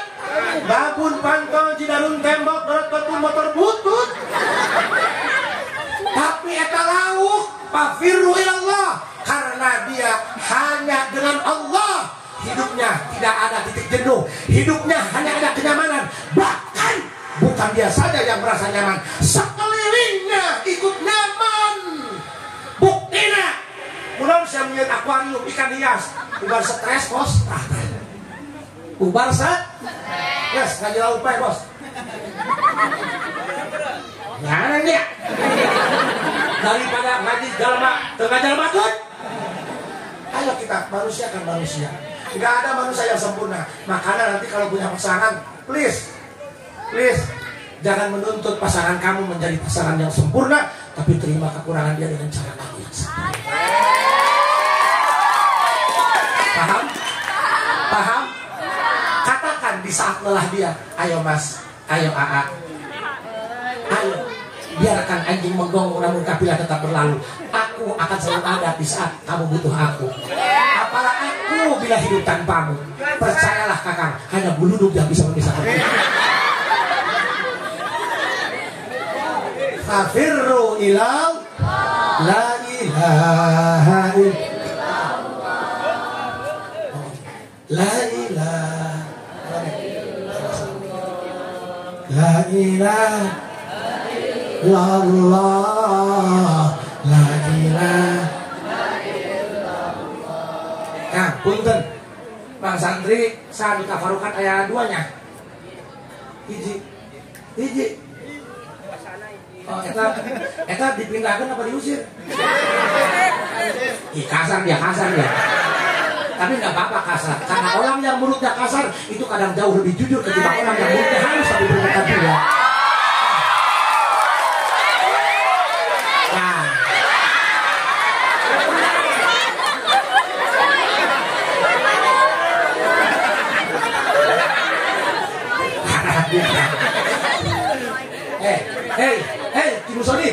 Babun pantol jidarun tembok dorot batu motor butut. Tapi eta lauk fafirru ilallah, karena dia hanya dengan Allah. Hidupnya tidak ada titik jenuh, hidupnya hanya ada kenyamanan. Bahkan bukan dia saja yang merasa nyaman, sekelilingnya ikut nyaman. Buktinya mulai saya melihat akuarium ikan hias, ubar stres bos, ubar yes, ngaji laut baik bos. Mana dia? Daripada ngaji jalma, tengah jalma tuh. Ayo kita manusia kan manusia. Tidak ada manusia yang sempurna. Makanya nanti kalau punya pasangan, please jangan menuntut pasangan kamu menjadi pasangan yang sempurna, tapi terima kekurangan dia dengan cara kamu yang sempurna. Paham? Katakan di saat lelah dia, ayo mas, ayo AA, ayo biarkan anjing menggonggong namun kafilah tetap berlalu. Aku akan selalu ada di saat kamu butuh aku. Apalah aku bila hidup tanpamu. Percayalah kakang, hanya buluduk yang bisa memisahkan kita. Fafirru ilal la ilaha illallah. La ilaha la ilaha illallah. La ilaha illallah. Nah, punten Bang Santri saat dikafarukan ayat 2-nya. Hiji. Oh, eta dipindahkan apa diusir? Kasar dia. Tapi nggak apa-apa kasar, karena orang yang mulutnya kasar itu kadang jauh lebih jujur ketimbang orang yang mulutnya halus tapi berkata dia. Hei, Kimusoni.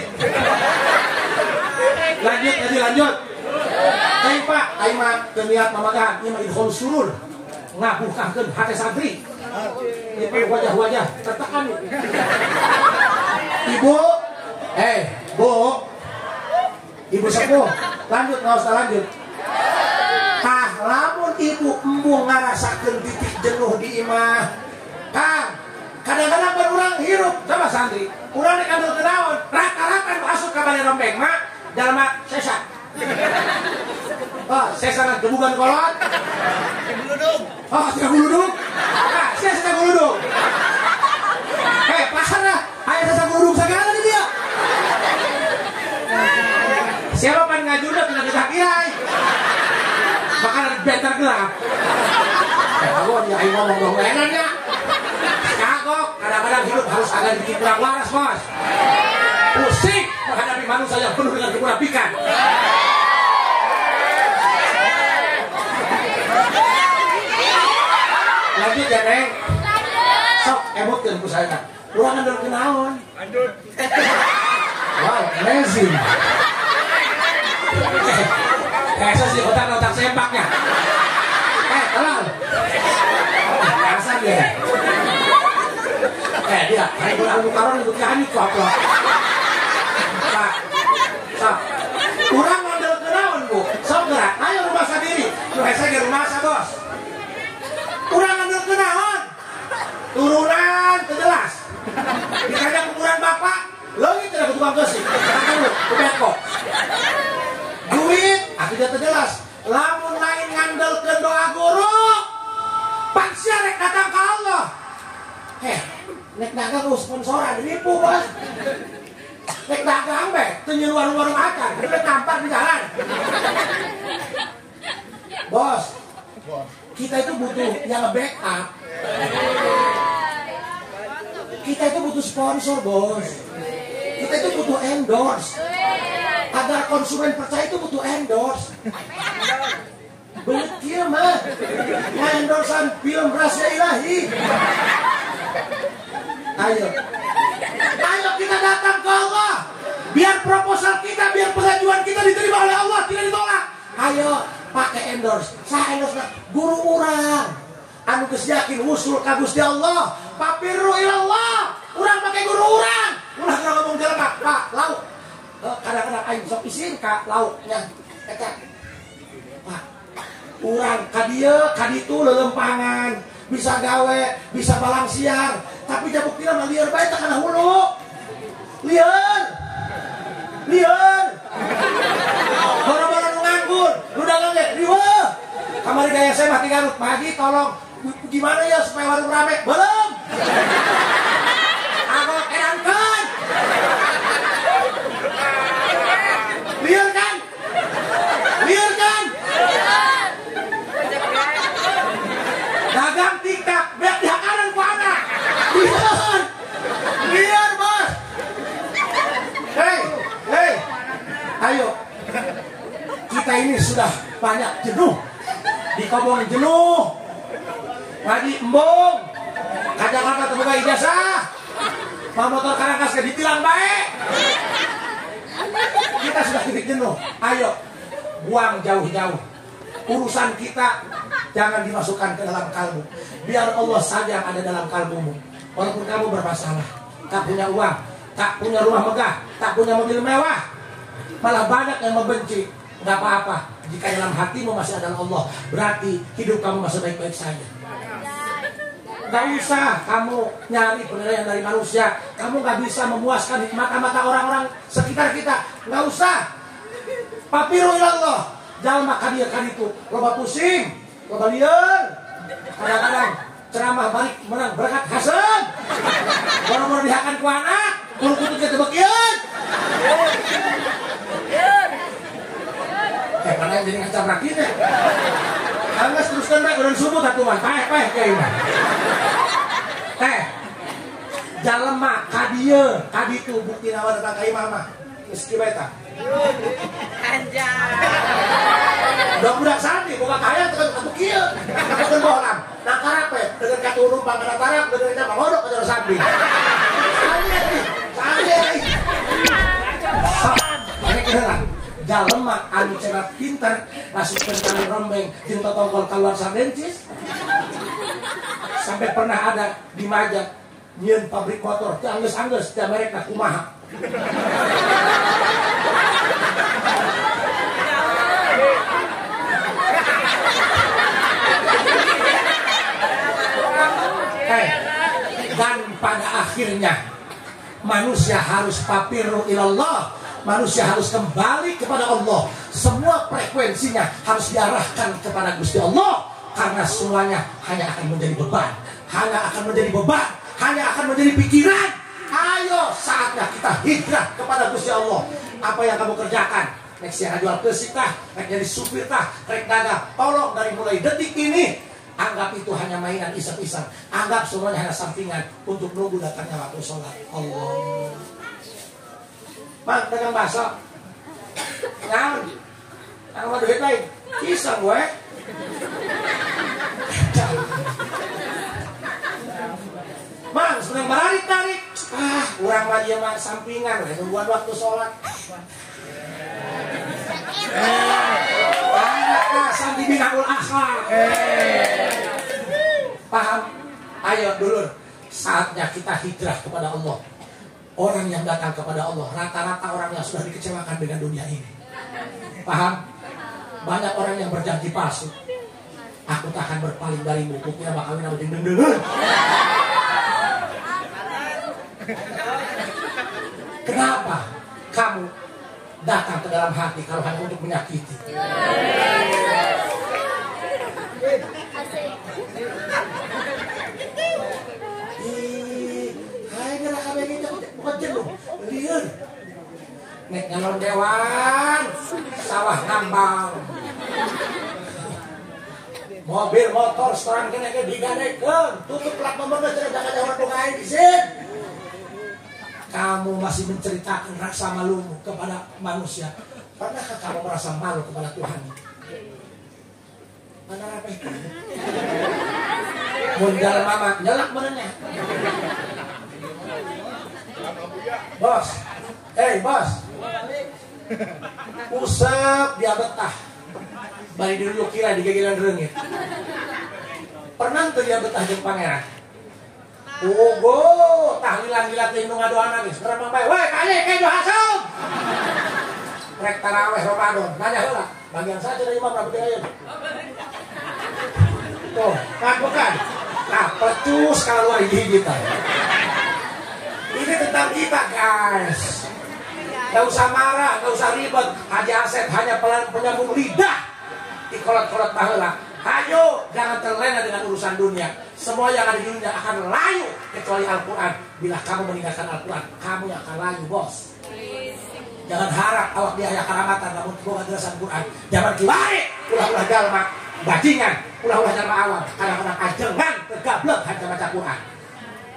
Lanjut. Hei Pak, ayo mah niat mamagahan, ieu mah idkhul surur. Ngabuhkahkeun hate santri. Ieu wajah-wajah tertekan. Ibu, Bu. Ibu sepuh, lanjut nggak usah lanjut. Lamun ibu embung ngarasakeun titik jenuh di imah. Kadang-kadang berurang hirup sama santri. Urang di kantor kenaon, rata-rata masuk ke balai rombeng mak, dalam sesa. Sesa gebugan kolot. Tidak guludung. Sesa guludung. Pasar dah, ayo sesa guludung segala nih dia. Siapa pan ngajurnya tidak kita kirai. Bahkan bentar gelap. Aku dia ngomong dong enaknya. Kagok, kadang-kadang hidup harus agak dikit kurang waras bos. Pusing menghadapi manusia yang penuh dengan kemunafikan. Lanjut ya Neng. Sok emotkeun ku saya. Urang andel kenaon. Lanjut. Wow, amazing. Kayak sih otak sempaknya. Tolong. Kasar ya. Kayak bulan karon itu kani kok. Pak. Kurang ngambil kenaon, Bu. Sok gerak. Ayo rumah sendiri. Lu hese ge rumah sa, Bos. Kurang ngambil kenaon. Turunan kejelas. Dikajak ukuran Bapak, leungit tidak ke tukang geusi. Katakan lu, ku beko. Duit, aku tidak jelas. Lamun lain ngandelkeun doa guru, pangsia rek datang ke Allah. Nek dagang sponsoran diripu, Bos. Nek dagang be, teu nyieun warung-warung acan, nek tampar di jalan. Bos, kita itu butuh yang nge-backup. Kita itu butuh sponsor, Bos. Kita itu butuh endorse. Agar konsumen percaya itu butuh endorse. Bener kia mah. Endorsean film Rahasia Ilahi. Ayo kita datang ke Allah. Biar proposal kita, biar pengajuan kita diterima oleh Allah, tidak ditolak. Ayo pakai endorse. Saya endorse guru urang. Anu geus yakin usul ka Gusti Allah. Papirru ilallah. Urang pakai guru urang. Ulah ngomong jelema, Pak, lauk. Kadang-kadang aing sok isin ka lauknya. Eta. Pak, urang ka dieu, ka ditu lelempangan. Bisa gawe, bisa balang siar, tapi jabuk kira mah lieur bae teh kana hulu. Lieur. Boro-boro nu nganggur, nu dagang ge riweuh. Kamari gaya saya mati garut, Pak Haji tolong gimana ya supaya warung rame? Belum. Aku edankeun. Lieur kan? Dagang TikTok, biar dihakaran ku anak. Lieur, Bos. Hei, ayo. Kita ini sudah banyak jenuh. Dikobong jenuh. Ngaji embung. Kadang-kadang terbuka ijazah. Motor karangkas ke ditilang baik. Kita sudah titik jenuh. Ayo, buang jauh-jauh. Urusan kita jangan dimasukkan ke dalam kalbu. Biar Allah saja yang ada dalam kalbumu. Walaupun kamu bermasalah, tak punya uang, tak punya rumah megah, tak punya mobil mewah, malah banyak yang membenci. Gak apa-apa. Jika dalam hatimu masih ada Allah, berarti hidup kamu masih baik-baik saja. Gak usah kamu nyari penilaian dari manusia. Kamu gak bisa memuaskan mata-mata orang-orang sekitar kita. Gak usah. Papiru ilallah. Jalma kadia kaditu. Loba pusing. Loba lieur. Kadang-kadang ceramah balik menang berkat hasan. Boro-boro dihakan ku anak. Kudu-kudu kita begieun. Mana yang jadi ngacam rakitnya. Anggas teruskan baik udah subuh katuman. Paeh kayak ini. Jalema kadieu kaditu bukti nawa datang ka imam mah. Geus kieu bae tah. Anjay. Budak santri boga kaya teh atuh kieu. Atuh bohlam. Nah karape dengan katurun bangana tarak dengan kita mangodok ka santri. Santri. Ini kedengar. Jalema anu cenah pinter masukkeun kana rombeng jeung totongkol keluar sardencis. Sampai pernah ada di Majak nyieun pabrik motor teh anggeus-anggeus teh merekna kumaha. Dan pada akhirnya manusia harus papiru ilallah. Manusia harus kembali kepada Allah. Semua frekuensinya harus diarahkan kepada Gusti Allah. Karena semuanya hanya akan menjadi beban. Hanya akan menjadi pikiran. Ayo saatnya kita hijrah kepada Gusti Allah. Apa yang kamu kerjakan? Nek siang jual kesik tah, nek jadi supir tah, rek dagang. Tolong dari mulai detik ini, anggap itu hanya mainan iseng-iseng. Anggap semuanya hanya sampingan untuk nunggu datangnya waktu sholat. Allah. Bang, dagang bakso. Ngaon. Ang duit lain. Kisah gue. Bang, seneng berarik-tarik. Kurang lagi mah sampingan. Nungguan waktu sholat. Anaknya santi binaul akhlak. Paham? Ayo dulur. Saatnya kita hijrah kepada Allah. Orang yang datang kepada Allah, rata-rata orang yang sudah dikecewakan dengan dunia ini. Paham? Banyak orang yang berjanji palsu. Aku tak akan berpaling darimu, buktinya bakal kawin sama deng-deng. Kenapa kamu datang ke dalam hati kalau hanya untuk menyakiti? Hai gerak kabeh kita bukan jenuh, lieur. Nek ngalon dewan, sawah ngambang. Mobil motor sekarang kena digadekeun, tutup plat nomornya jangan orang bukain izin. Kamu masih menceritakan rasa malumu kepada manusia. Pernahkah kamu merasa malu kepada Tuhan? Mana apa itu? Mundal mama, nyelak menenya. Bos, bos. Usap dia betah. Bari dulu kira digagilan reungit. Pernah tuh dia betah jeung pangeran. Ogo, tahlilan-lilat teh nu ngadoan nangis. Berapa bae? Woi, kali kejo hasum. Rek taraweh Ramadan, nanya heula. Bagian saja dari imam berapa ayeuna? Tuh, kan bukan. Nah, pecus kalau luar hiji kita. Ini tentang kita, guys. Gak usah marah, gak usah ribet. Haji Asep hanya penyambung lidah. Dikolot-kolot baheula. Hayo, jangan terlena dengan urusan dunia. Semua yang ada di dunia akan layu kecuali Al-Quran. Bila kamu meninggalkan Al-Quran, kamu yang akan layu, bos. Jangan harap awak dia yang karamatan namun bukan jelasan Quran. Jangan kibari, ulah-ulah jalma bajingan, ulah-ulah jalma awam. Kadang-kadang ajengan tergablek hanya baca Quran.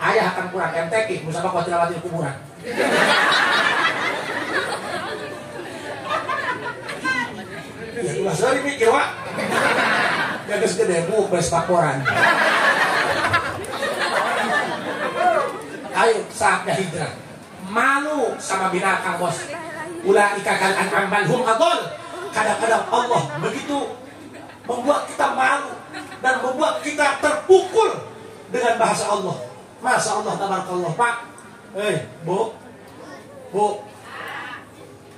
Ayah akan Quran MTQ, musabah kau tilawatin kuburan. Ya ulah sorry mikir wak. Gagas gede buk bes paporan. Ayo saatnya hijrah. Malu sama binatang, bos. Ulaika kal an'am bal hum adall. Kadang-kadang Allah begitu membuat kita malu dan membuat kita terpukul dengan bahasa Allah. Masya Allah, tabarakallah. Pak, bu,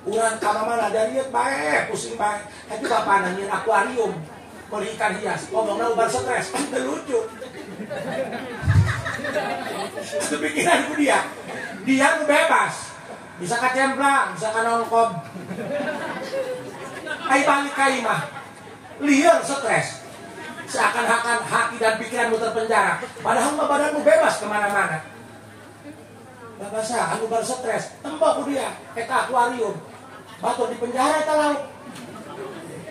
urang ka mana dari bae, pusing bae. Tapi bapak nanya akuarium, beli ikan hias, ngomongnya ubar stres, itu lucu. Itu pikiranku dia bebas. Bisa kacemplang, bisa kanongkom. Ai balik kaimah. Liar stres. Seakan-akan hati dan pikiranmu terpenjara. Padahal badanmu bebas kemana-mana. Bapak saya, aku baru stres. Tembak dia, kita akuarium. Batur di penjara kita laut.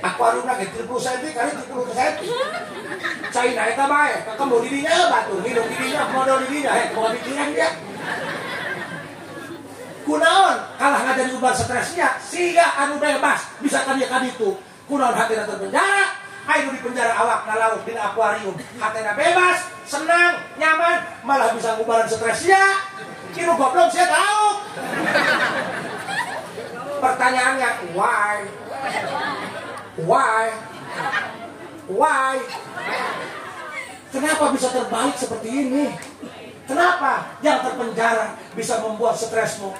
Akuarium lagi 30 cm kali 30 cm. China kita baik. Kamu dirinya batur, minum dirinya, modal dirinya. Mau pikiran dia. Kunaon kalah nggak jadi ubar stresnya sehingga anu bebas bisa dia itu kunaon hatinya terpenjara ayo di penjara awak na laut di akuarium hatinya bebas senang nyaman malah bisa ngubaran stresnya kira goblok saya tahu. Pertanyaannya why kenapa bisa terbalik seperti ini? Kenapa yang terpenjara bisa membuat stresmu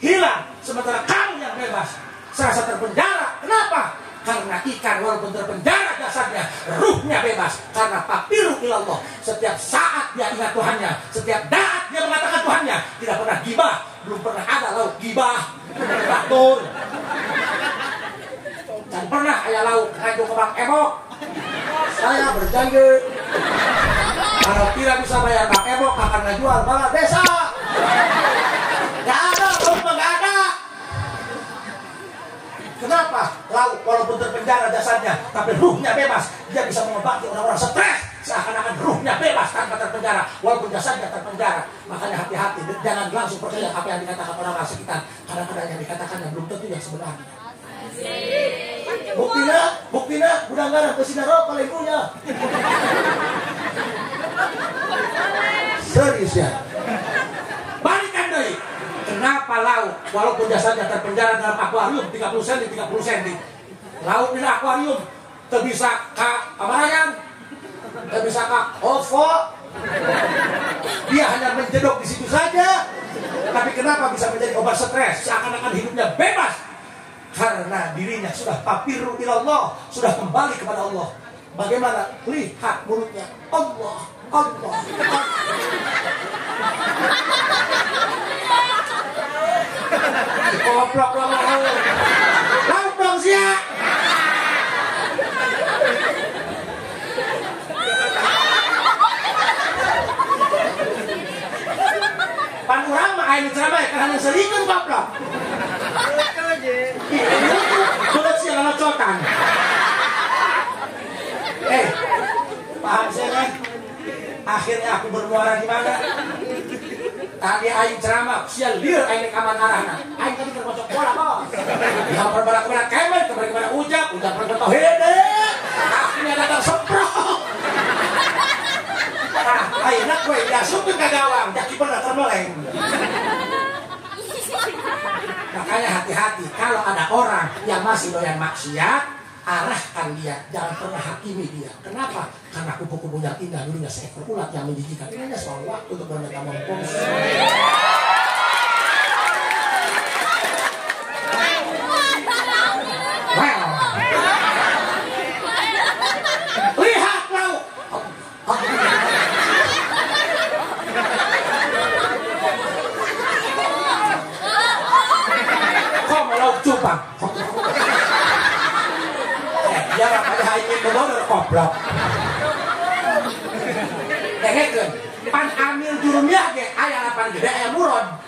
hilang, sementara kamu yang bebas serasa terpenjara? Kenapa? Karena ikan walaupun terpenjara jasadnya, ruhnya bebas. Karena papiru ilallah. Setiap saat dia ingat Tuhannya, setiap saat dia mengatakan Tuhannya. Tidak pernah gibah, belum pernah ada laut gibah, batur. Dan pernah ayah laut ngajung ke Bang Emok. Saya berjanji kalau tidak bisa bayar Bang Emok akan ngejual balai desa. Gak ada, gak ada. Kenapa? Laut walaupun terpenjara jasadnya, tapi ruhnya bebas. Dia bisa mengobati orang-orang stres. Seakan-akan ruhnya bebas tanpa terpenjara, walaupun jasadnya terpenjara. Makanya hati-hati, jangan langsung percaya apa yang dikatakan orang-orang sekitar. Kadang-kadang yang dikatakannya belum tentu yang sebenarnya. Buktinya, udah nggak ada pesinar rokok ibunya. Serius ya. Balikan deh. Kenapa laut walaupun jasadnya terpenjara dalam akuarium 30 cm, laut di akuarium bisa ke Amarayan, bisa ke OVO, Dia hanya menjedok di situ saja. Tapi kenapa bisa menjadi obat stres? Seakan-akan hidupnya bebas. Karena dirinya sudah tafirru ilallah, sudah kembali kepada Allah. Bagaimana? Lihat mulutnya. Allah, Allah, Allah. Koplok lo mau. Laut dong siap. Panorama air ceramah karena selingkuh koplok. Sudah siang anak cotan. Paham saya kan? Akhirnya aku bermuara di mana? Tadi aing ceramah, sial liur aing kaman arahna. Aing tadi termasuk bola bos. Yang berbalik-balik kemen, kembali-kembali ujak berbalik tauhid. Akhirnya datang semprot. Aing nak gue dasupin ke gawang, dak kiper dak termeleng. Makanya hati-hati kalau ada orang yang masih doyan maksiat, arahkan dia, jangan pernah hakimi dia. Kenapa? Karena kupu-kupu yang indah dulunya seekor ulat yang menjijikan. Ini hanya soal waktu untuk mereka mumpung. Well, lihat laut. Kok mau laut cupang? Ya pada hari ini udah koplok. Dengekeun, pan amil jurumnya ge aya lapan gede aya murad.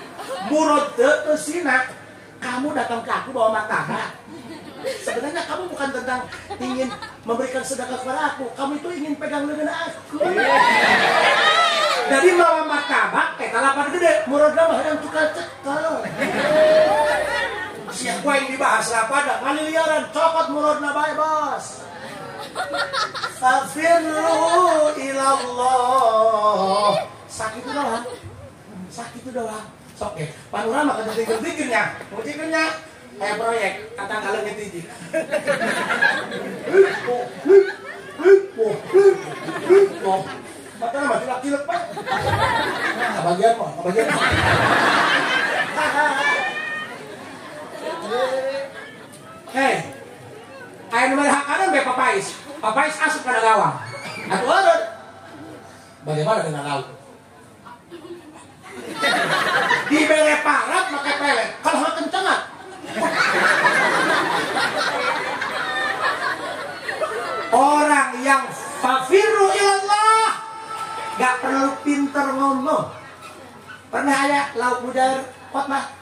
Murad teu sina. Kamu datang ke aku bawa martabak. Sebenarnya kamu bukan tentang ingin memberikan sedekah kepada aku. Kamu itu ingin pegang lengan aku. Jadi bawa martabak eta lapan gede, muradna mah yang tukar cekel. Siapa yang dibahas lah pada maliliaran cokot muradna bae bos. Tafirru ilallah. Sakit itu doang. Sakit itu doang. Oke, panorama kan tinggal-tinggalnya. Mau tinggalnya kayak proyek kata kalau ngetiji. Mata mati laki lepas. Nah, bagian mah, bagian. Hei, ayo nomor hak kanan be papais. Papais asup pada gawang. Atuh urut. Bagaimana dengan laut? Dibere parat pakai pelet. Kalau hak kencengan. Orang yang fafirru ilallah gak perlu pinter ngomong. Pernah ada laut budar khotbah?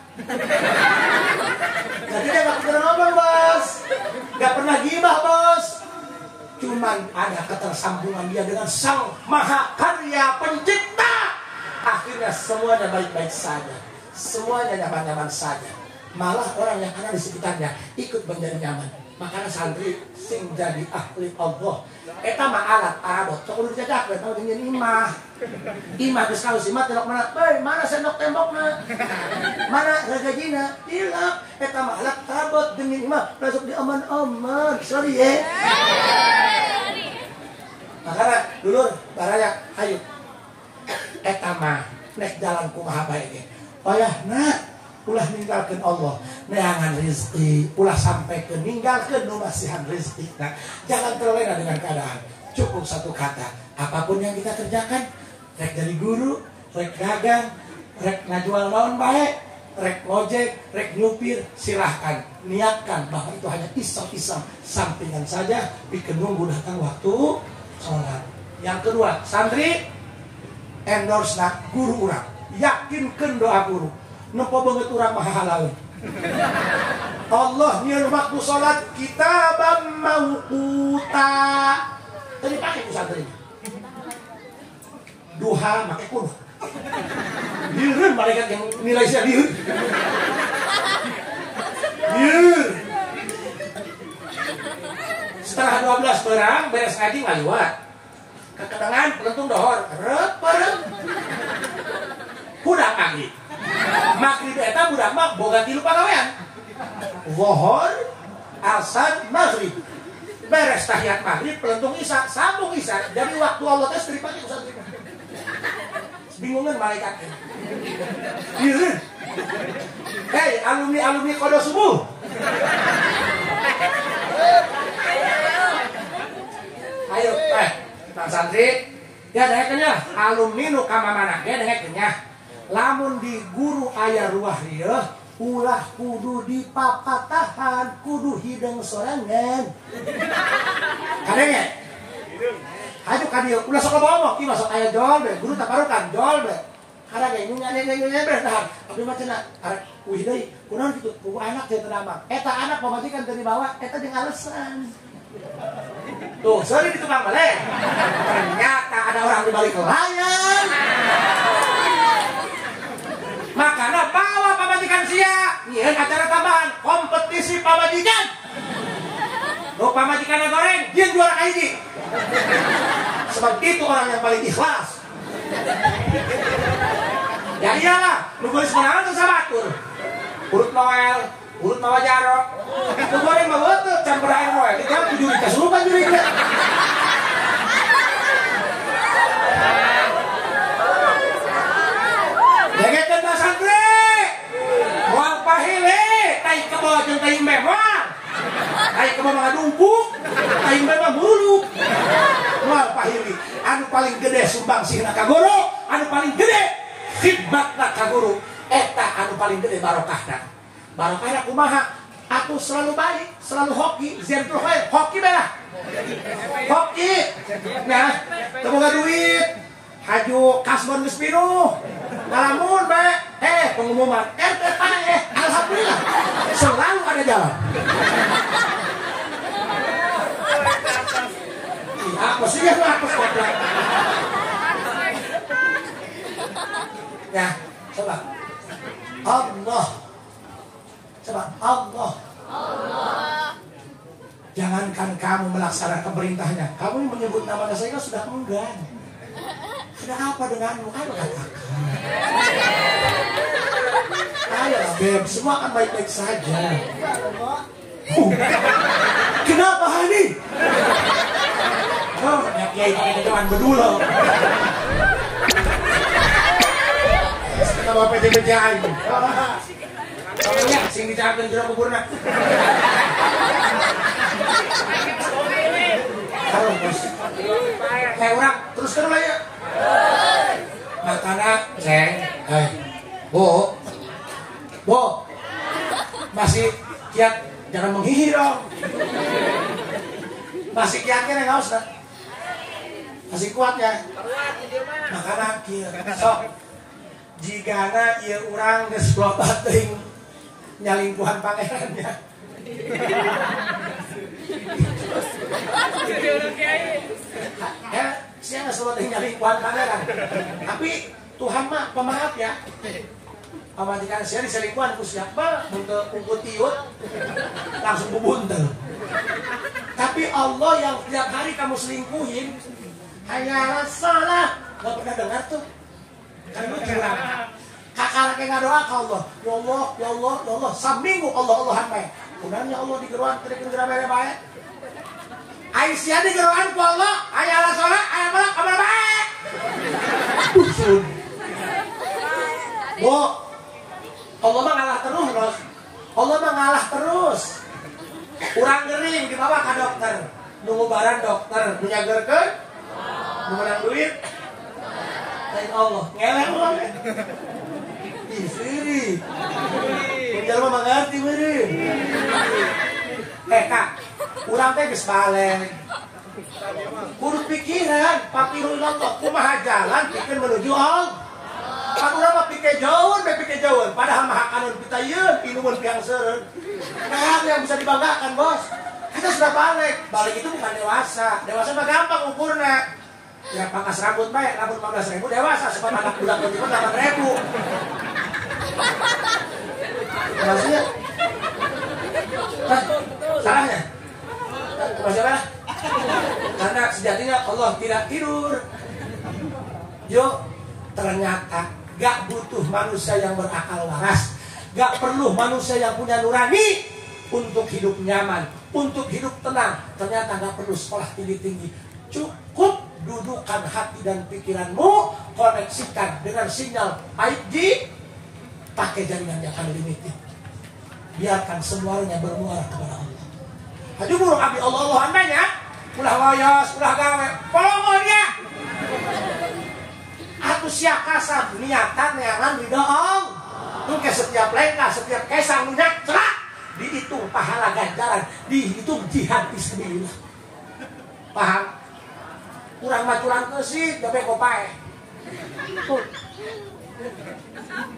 Jadi dia gak pernah ngomong bos, gak pernah gibah bos. Cuman ada ketersambungan dia dengan sang maha karya pencipta. Akhirnya semuanya baik-baik saja, semuanya nyaman-nyaman saja. Malah orang yang ada di sekitarnya ikut menjadi nyaman. Makanya santri sing jadi ahli Allah eta mah alat arabot sok kudu dijajakeun tau dengan imah. Imah geus kaus imah telok mana? Beuy, mana sendok tembokna? Mana gagajina? Tilak eta mah alat arabot dengan imah masuk di aman-aman. Sorry ya. Makanya dulur baraya ayo. Eta mah nek jalan kumaha bae ge. Oyahna ulah ninggalkan Allah neangan rizki, ulah sampai ke ninggalkan numasihan rizki. Nah, jangan terlena dengan keadaan. Cukup satu kata, apapun yang kita kerjakan, rek dari guru, rek dagang, rek ngajual naon baik, rek ngojek, rek nyupir, silahkan niatkan bahwa itu hanya iseng-iseng sampingan saja, bikin nunggu datang waktu sholat. Yang kedua, santri endorse nak guru urang, yakinkan doa guru. Nopo banget orang maha halal. Allah nyuruh waktu sholat kita mauquta. Tadi pakai pusat ini. Duha pakai kuno. Dieureun malaikat yang nilai sia dieu. Dieu. Setelah 12 perang beres ngaji ngaliwat. Kekedengan pelentung dohor. Rep. Kudak lagi. Maghrib eta budak mah boga 3 pagawean. Zuhur, asar, maghrib. Beres tahiyat maghrib, pelentung isya, sambung isya. Jadi waktu Allah teh 3 pagi usah 3. bingungan malaikat. Iya. Hei, alumni Kodo Subuh. Ayo, Pak santri, ya dengekeun alumni nu ka mamana ge dengekeun nya. Lamun di guru aya ruah ieu, ulah kudu dipapatahan, kudu hideung sorangan. Kadenge. Ayo ka dieu, ulah sok ngomong, ieu masuk aya jol be, guru taparukan jol be. Kadang nya bertahan. Tapi mah cenah arek wih deui, kunaon kitu? Ku anak teh ternama. Eta anak pamajikan teu dibawa, eta jeung alesan. Tuh, sorry di tukang balik. Ternyata ada orang di balik layar. Makanya bawa pamajikan sia. Nyian acara tambahan, kompetisi pamajikan. Lo pamajikan goreng, dia juara hiji. Sebab itu orang yang paling ikhlas. Ya iyalah, lu geus menangan tuh sabatur. Urut Noel, urut Mawajaro. Lu goreng mah beuteuh can berair Noel. Itu kan juri kasurupan juri ge. Dengekeun Pak Santri. Moal pahile, tai kebo jeung tai embe moal. Tai kebo mah dumpuk, tai embe mah buruk. Moal pahili, anu paling gede sumbangsihna ka guru, anu paling gede khidmatna ka guru. Eta anu paling gede barokahna. Barokahna kumaha? Aku selalu baik, selalu hoki, zentul khair, hoki belah. Hoki. Nah, temoga duit. Haju kasbon geus pinuh. Ngalamun bae. Pengumuman RT alhamdulillah. Selalu ada jalan. Apa sih yang apa goblok? Ya, coba. Allah. Coba Allah. Jangankan kamu melaksanakan perintahnya, kamu menyebut nama saya sudah enggan. Sudah apa denganmu? Ayo katakan. Ayo Beb, semua akan baik-baik saja. Kenapa Hani? Oh, ya kiai pakai jalan bedulo. Kenapa PT aing? Pokoknya sing dicakeun jero kuburna. Halo, Bos. Urang teruskeun lah ya. Makana Ceng, Bu. Masih kiat jangan menghihi dong. Masih kiatnya enggak usah. Masih kuat ya. Makana kieu sok jigana ieu urang geus loba teuing nyalingkuhan pangerannya. Ya, saya nggak selalu nyalingkuhan pangeran. Tapi Tuhan mah pemaaf ya. Pamajikan saya diselingkuhan ku siapa? Untuk ungkut tiut langsung bubuntel. Tapi Allah yang tiap hari kamu selingkuhin, hanya salah. Gak pernah dengar tuh. Kan lu curang. Kakak kayak ngadoa ke Allah. Ya Allah, ya Allah, ya Allah. Saminggu Allah hampai. Kemudian ya Allah digeruan, terikin gerak baik-baik. Aisyah digeruan ku Allah. Ayah ala sholat, ayah malak, kabar baik. Busun. Bu, Allah mah ngalah terus, Ros. Allah mah ngalah terus. Urang gering dibawa ke dokter. Nunggu barang dokter. Menyagerkan. Menang duit. Lain Allah. Ngeleng Allah. Isiri. Penjara mah mengerti meureun. Kak. Urang teh geus balik. Kudu pikiran. Pakiru ilallah. Kumaha jalan pikeun menuju Allah. Kan urang mah pike jauh, padahal mah hakanun kita yeun pinumun piang seureun. Nah, yang bisa dibanggakan, Bos. Kita sudah balik itu bukan dewasa. Dewasa mah gampang ukurna. Ya pangkas rambut baik, rambut 15.000 dewasa, sebab anak budak itu 8.000. Maksudnya? Salahnya? Maksudnya? Karena sejatinya Allah tidak tidur. Ternyata gak butuh manusia yang berakal waras, gak perlu manusia yang punya nurani untuk hidup nyaman, untuk hidup tenang. Ternyata gak perlu sekolah tinggi-tinggi, cukup dudukkan hati dan pikiranmu, koneksikan dengan sinyal 5G, pakai jaringan yang unlimited. Biarkan semuanya bermuara kepada Allah. Haji burung abdi Allah banyak, ulah wayas, ulah gawe, polongon ya. Atuh sia kasar niatan neangan di doong. Tungke setiap lengkah, setiap kesang minyak celak, dihitung pahala ganjaran, dihitung jihad fisabilillah. Paham? Kurang macuran ke sih, gabe kopae.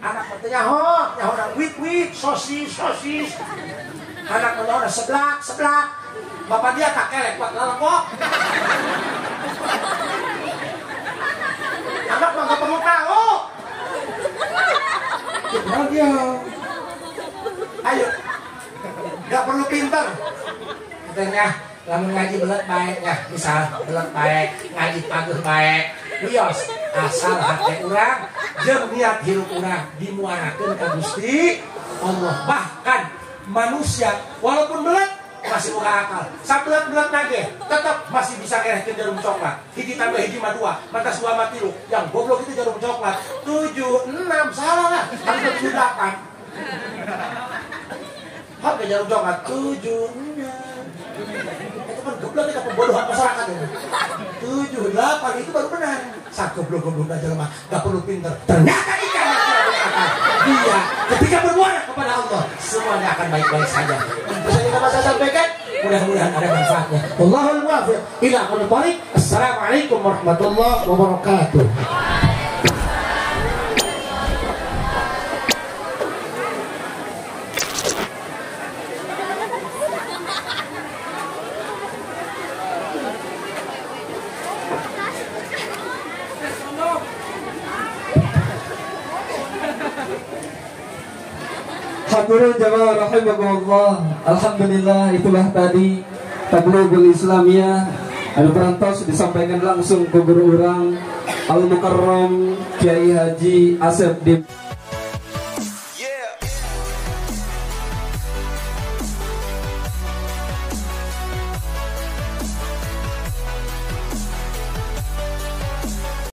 Anak bertanya, nyaho na wit, sosis. Anak menyaho na seblak. Bapak dia tak kelek buat lalakok. Anak mah gak perlu tahu. Dia. Ayo, gak perlu pinter. Katanya, lamun ngaji belet baik ya, misal belet baik, ngaji pager baik. Wios, asal hati urang, jeung niat hirup urang dimuarakeun ka Gusti Allah. Bahkan manusia walaupun belet masih buka akal. Sabelet-belet nage tetap masih bisa ngerehkeun jarum coklat. Hiji tambah hiji mah 2, mantas 2 mah 3. Yang goblok itu jarum coklat. 7, 6 salah lah. Harus 7, 8. Harga jarum coklat 7, 6. Itu kan goblok itu pembodohan masyarakat ini. 7, 8 itu baru benar. Sak goblok-goblok aja mah gak perlu pinter. Ternyata ikan yang tidak berakal. Dia ketika bermuara kepada Allah, semuanya akan baik-baik saja. Itu saja yang saya sampaikan. Mudah-mudahan ada manfaatnya. Wallahul muwaffiq ila aqwamit thoriq. Assalamualaikum warahmatullahi wabarakatuh. Hadirin jamaah rahimakumullah. Alhamdulillah, itulah tadi Tabligul Islamiyah anu berantos disampaikan langsung ke guru urang Al Mukarram Kiai Haji Asep Dim.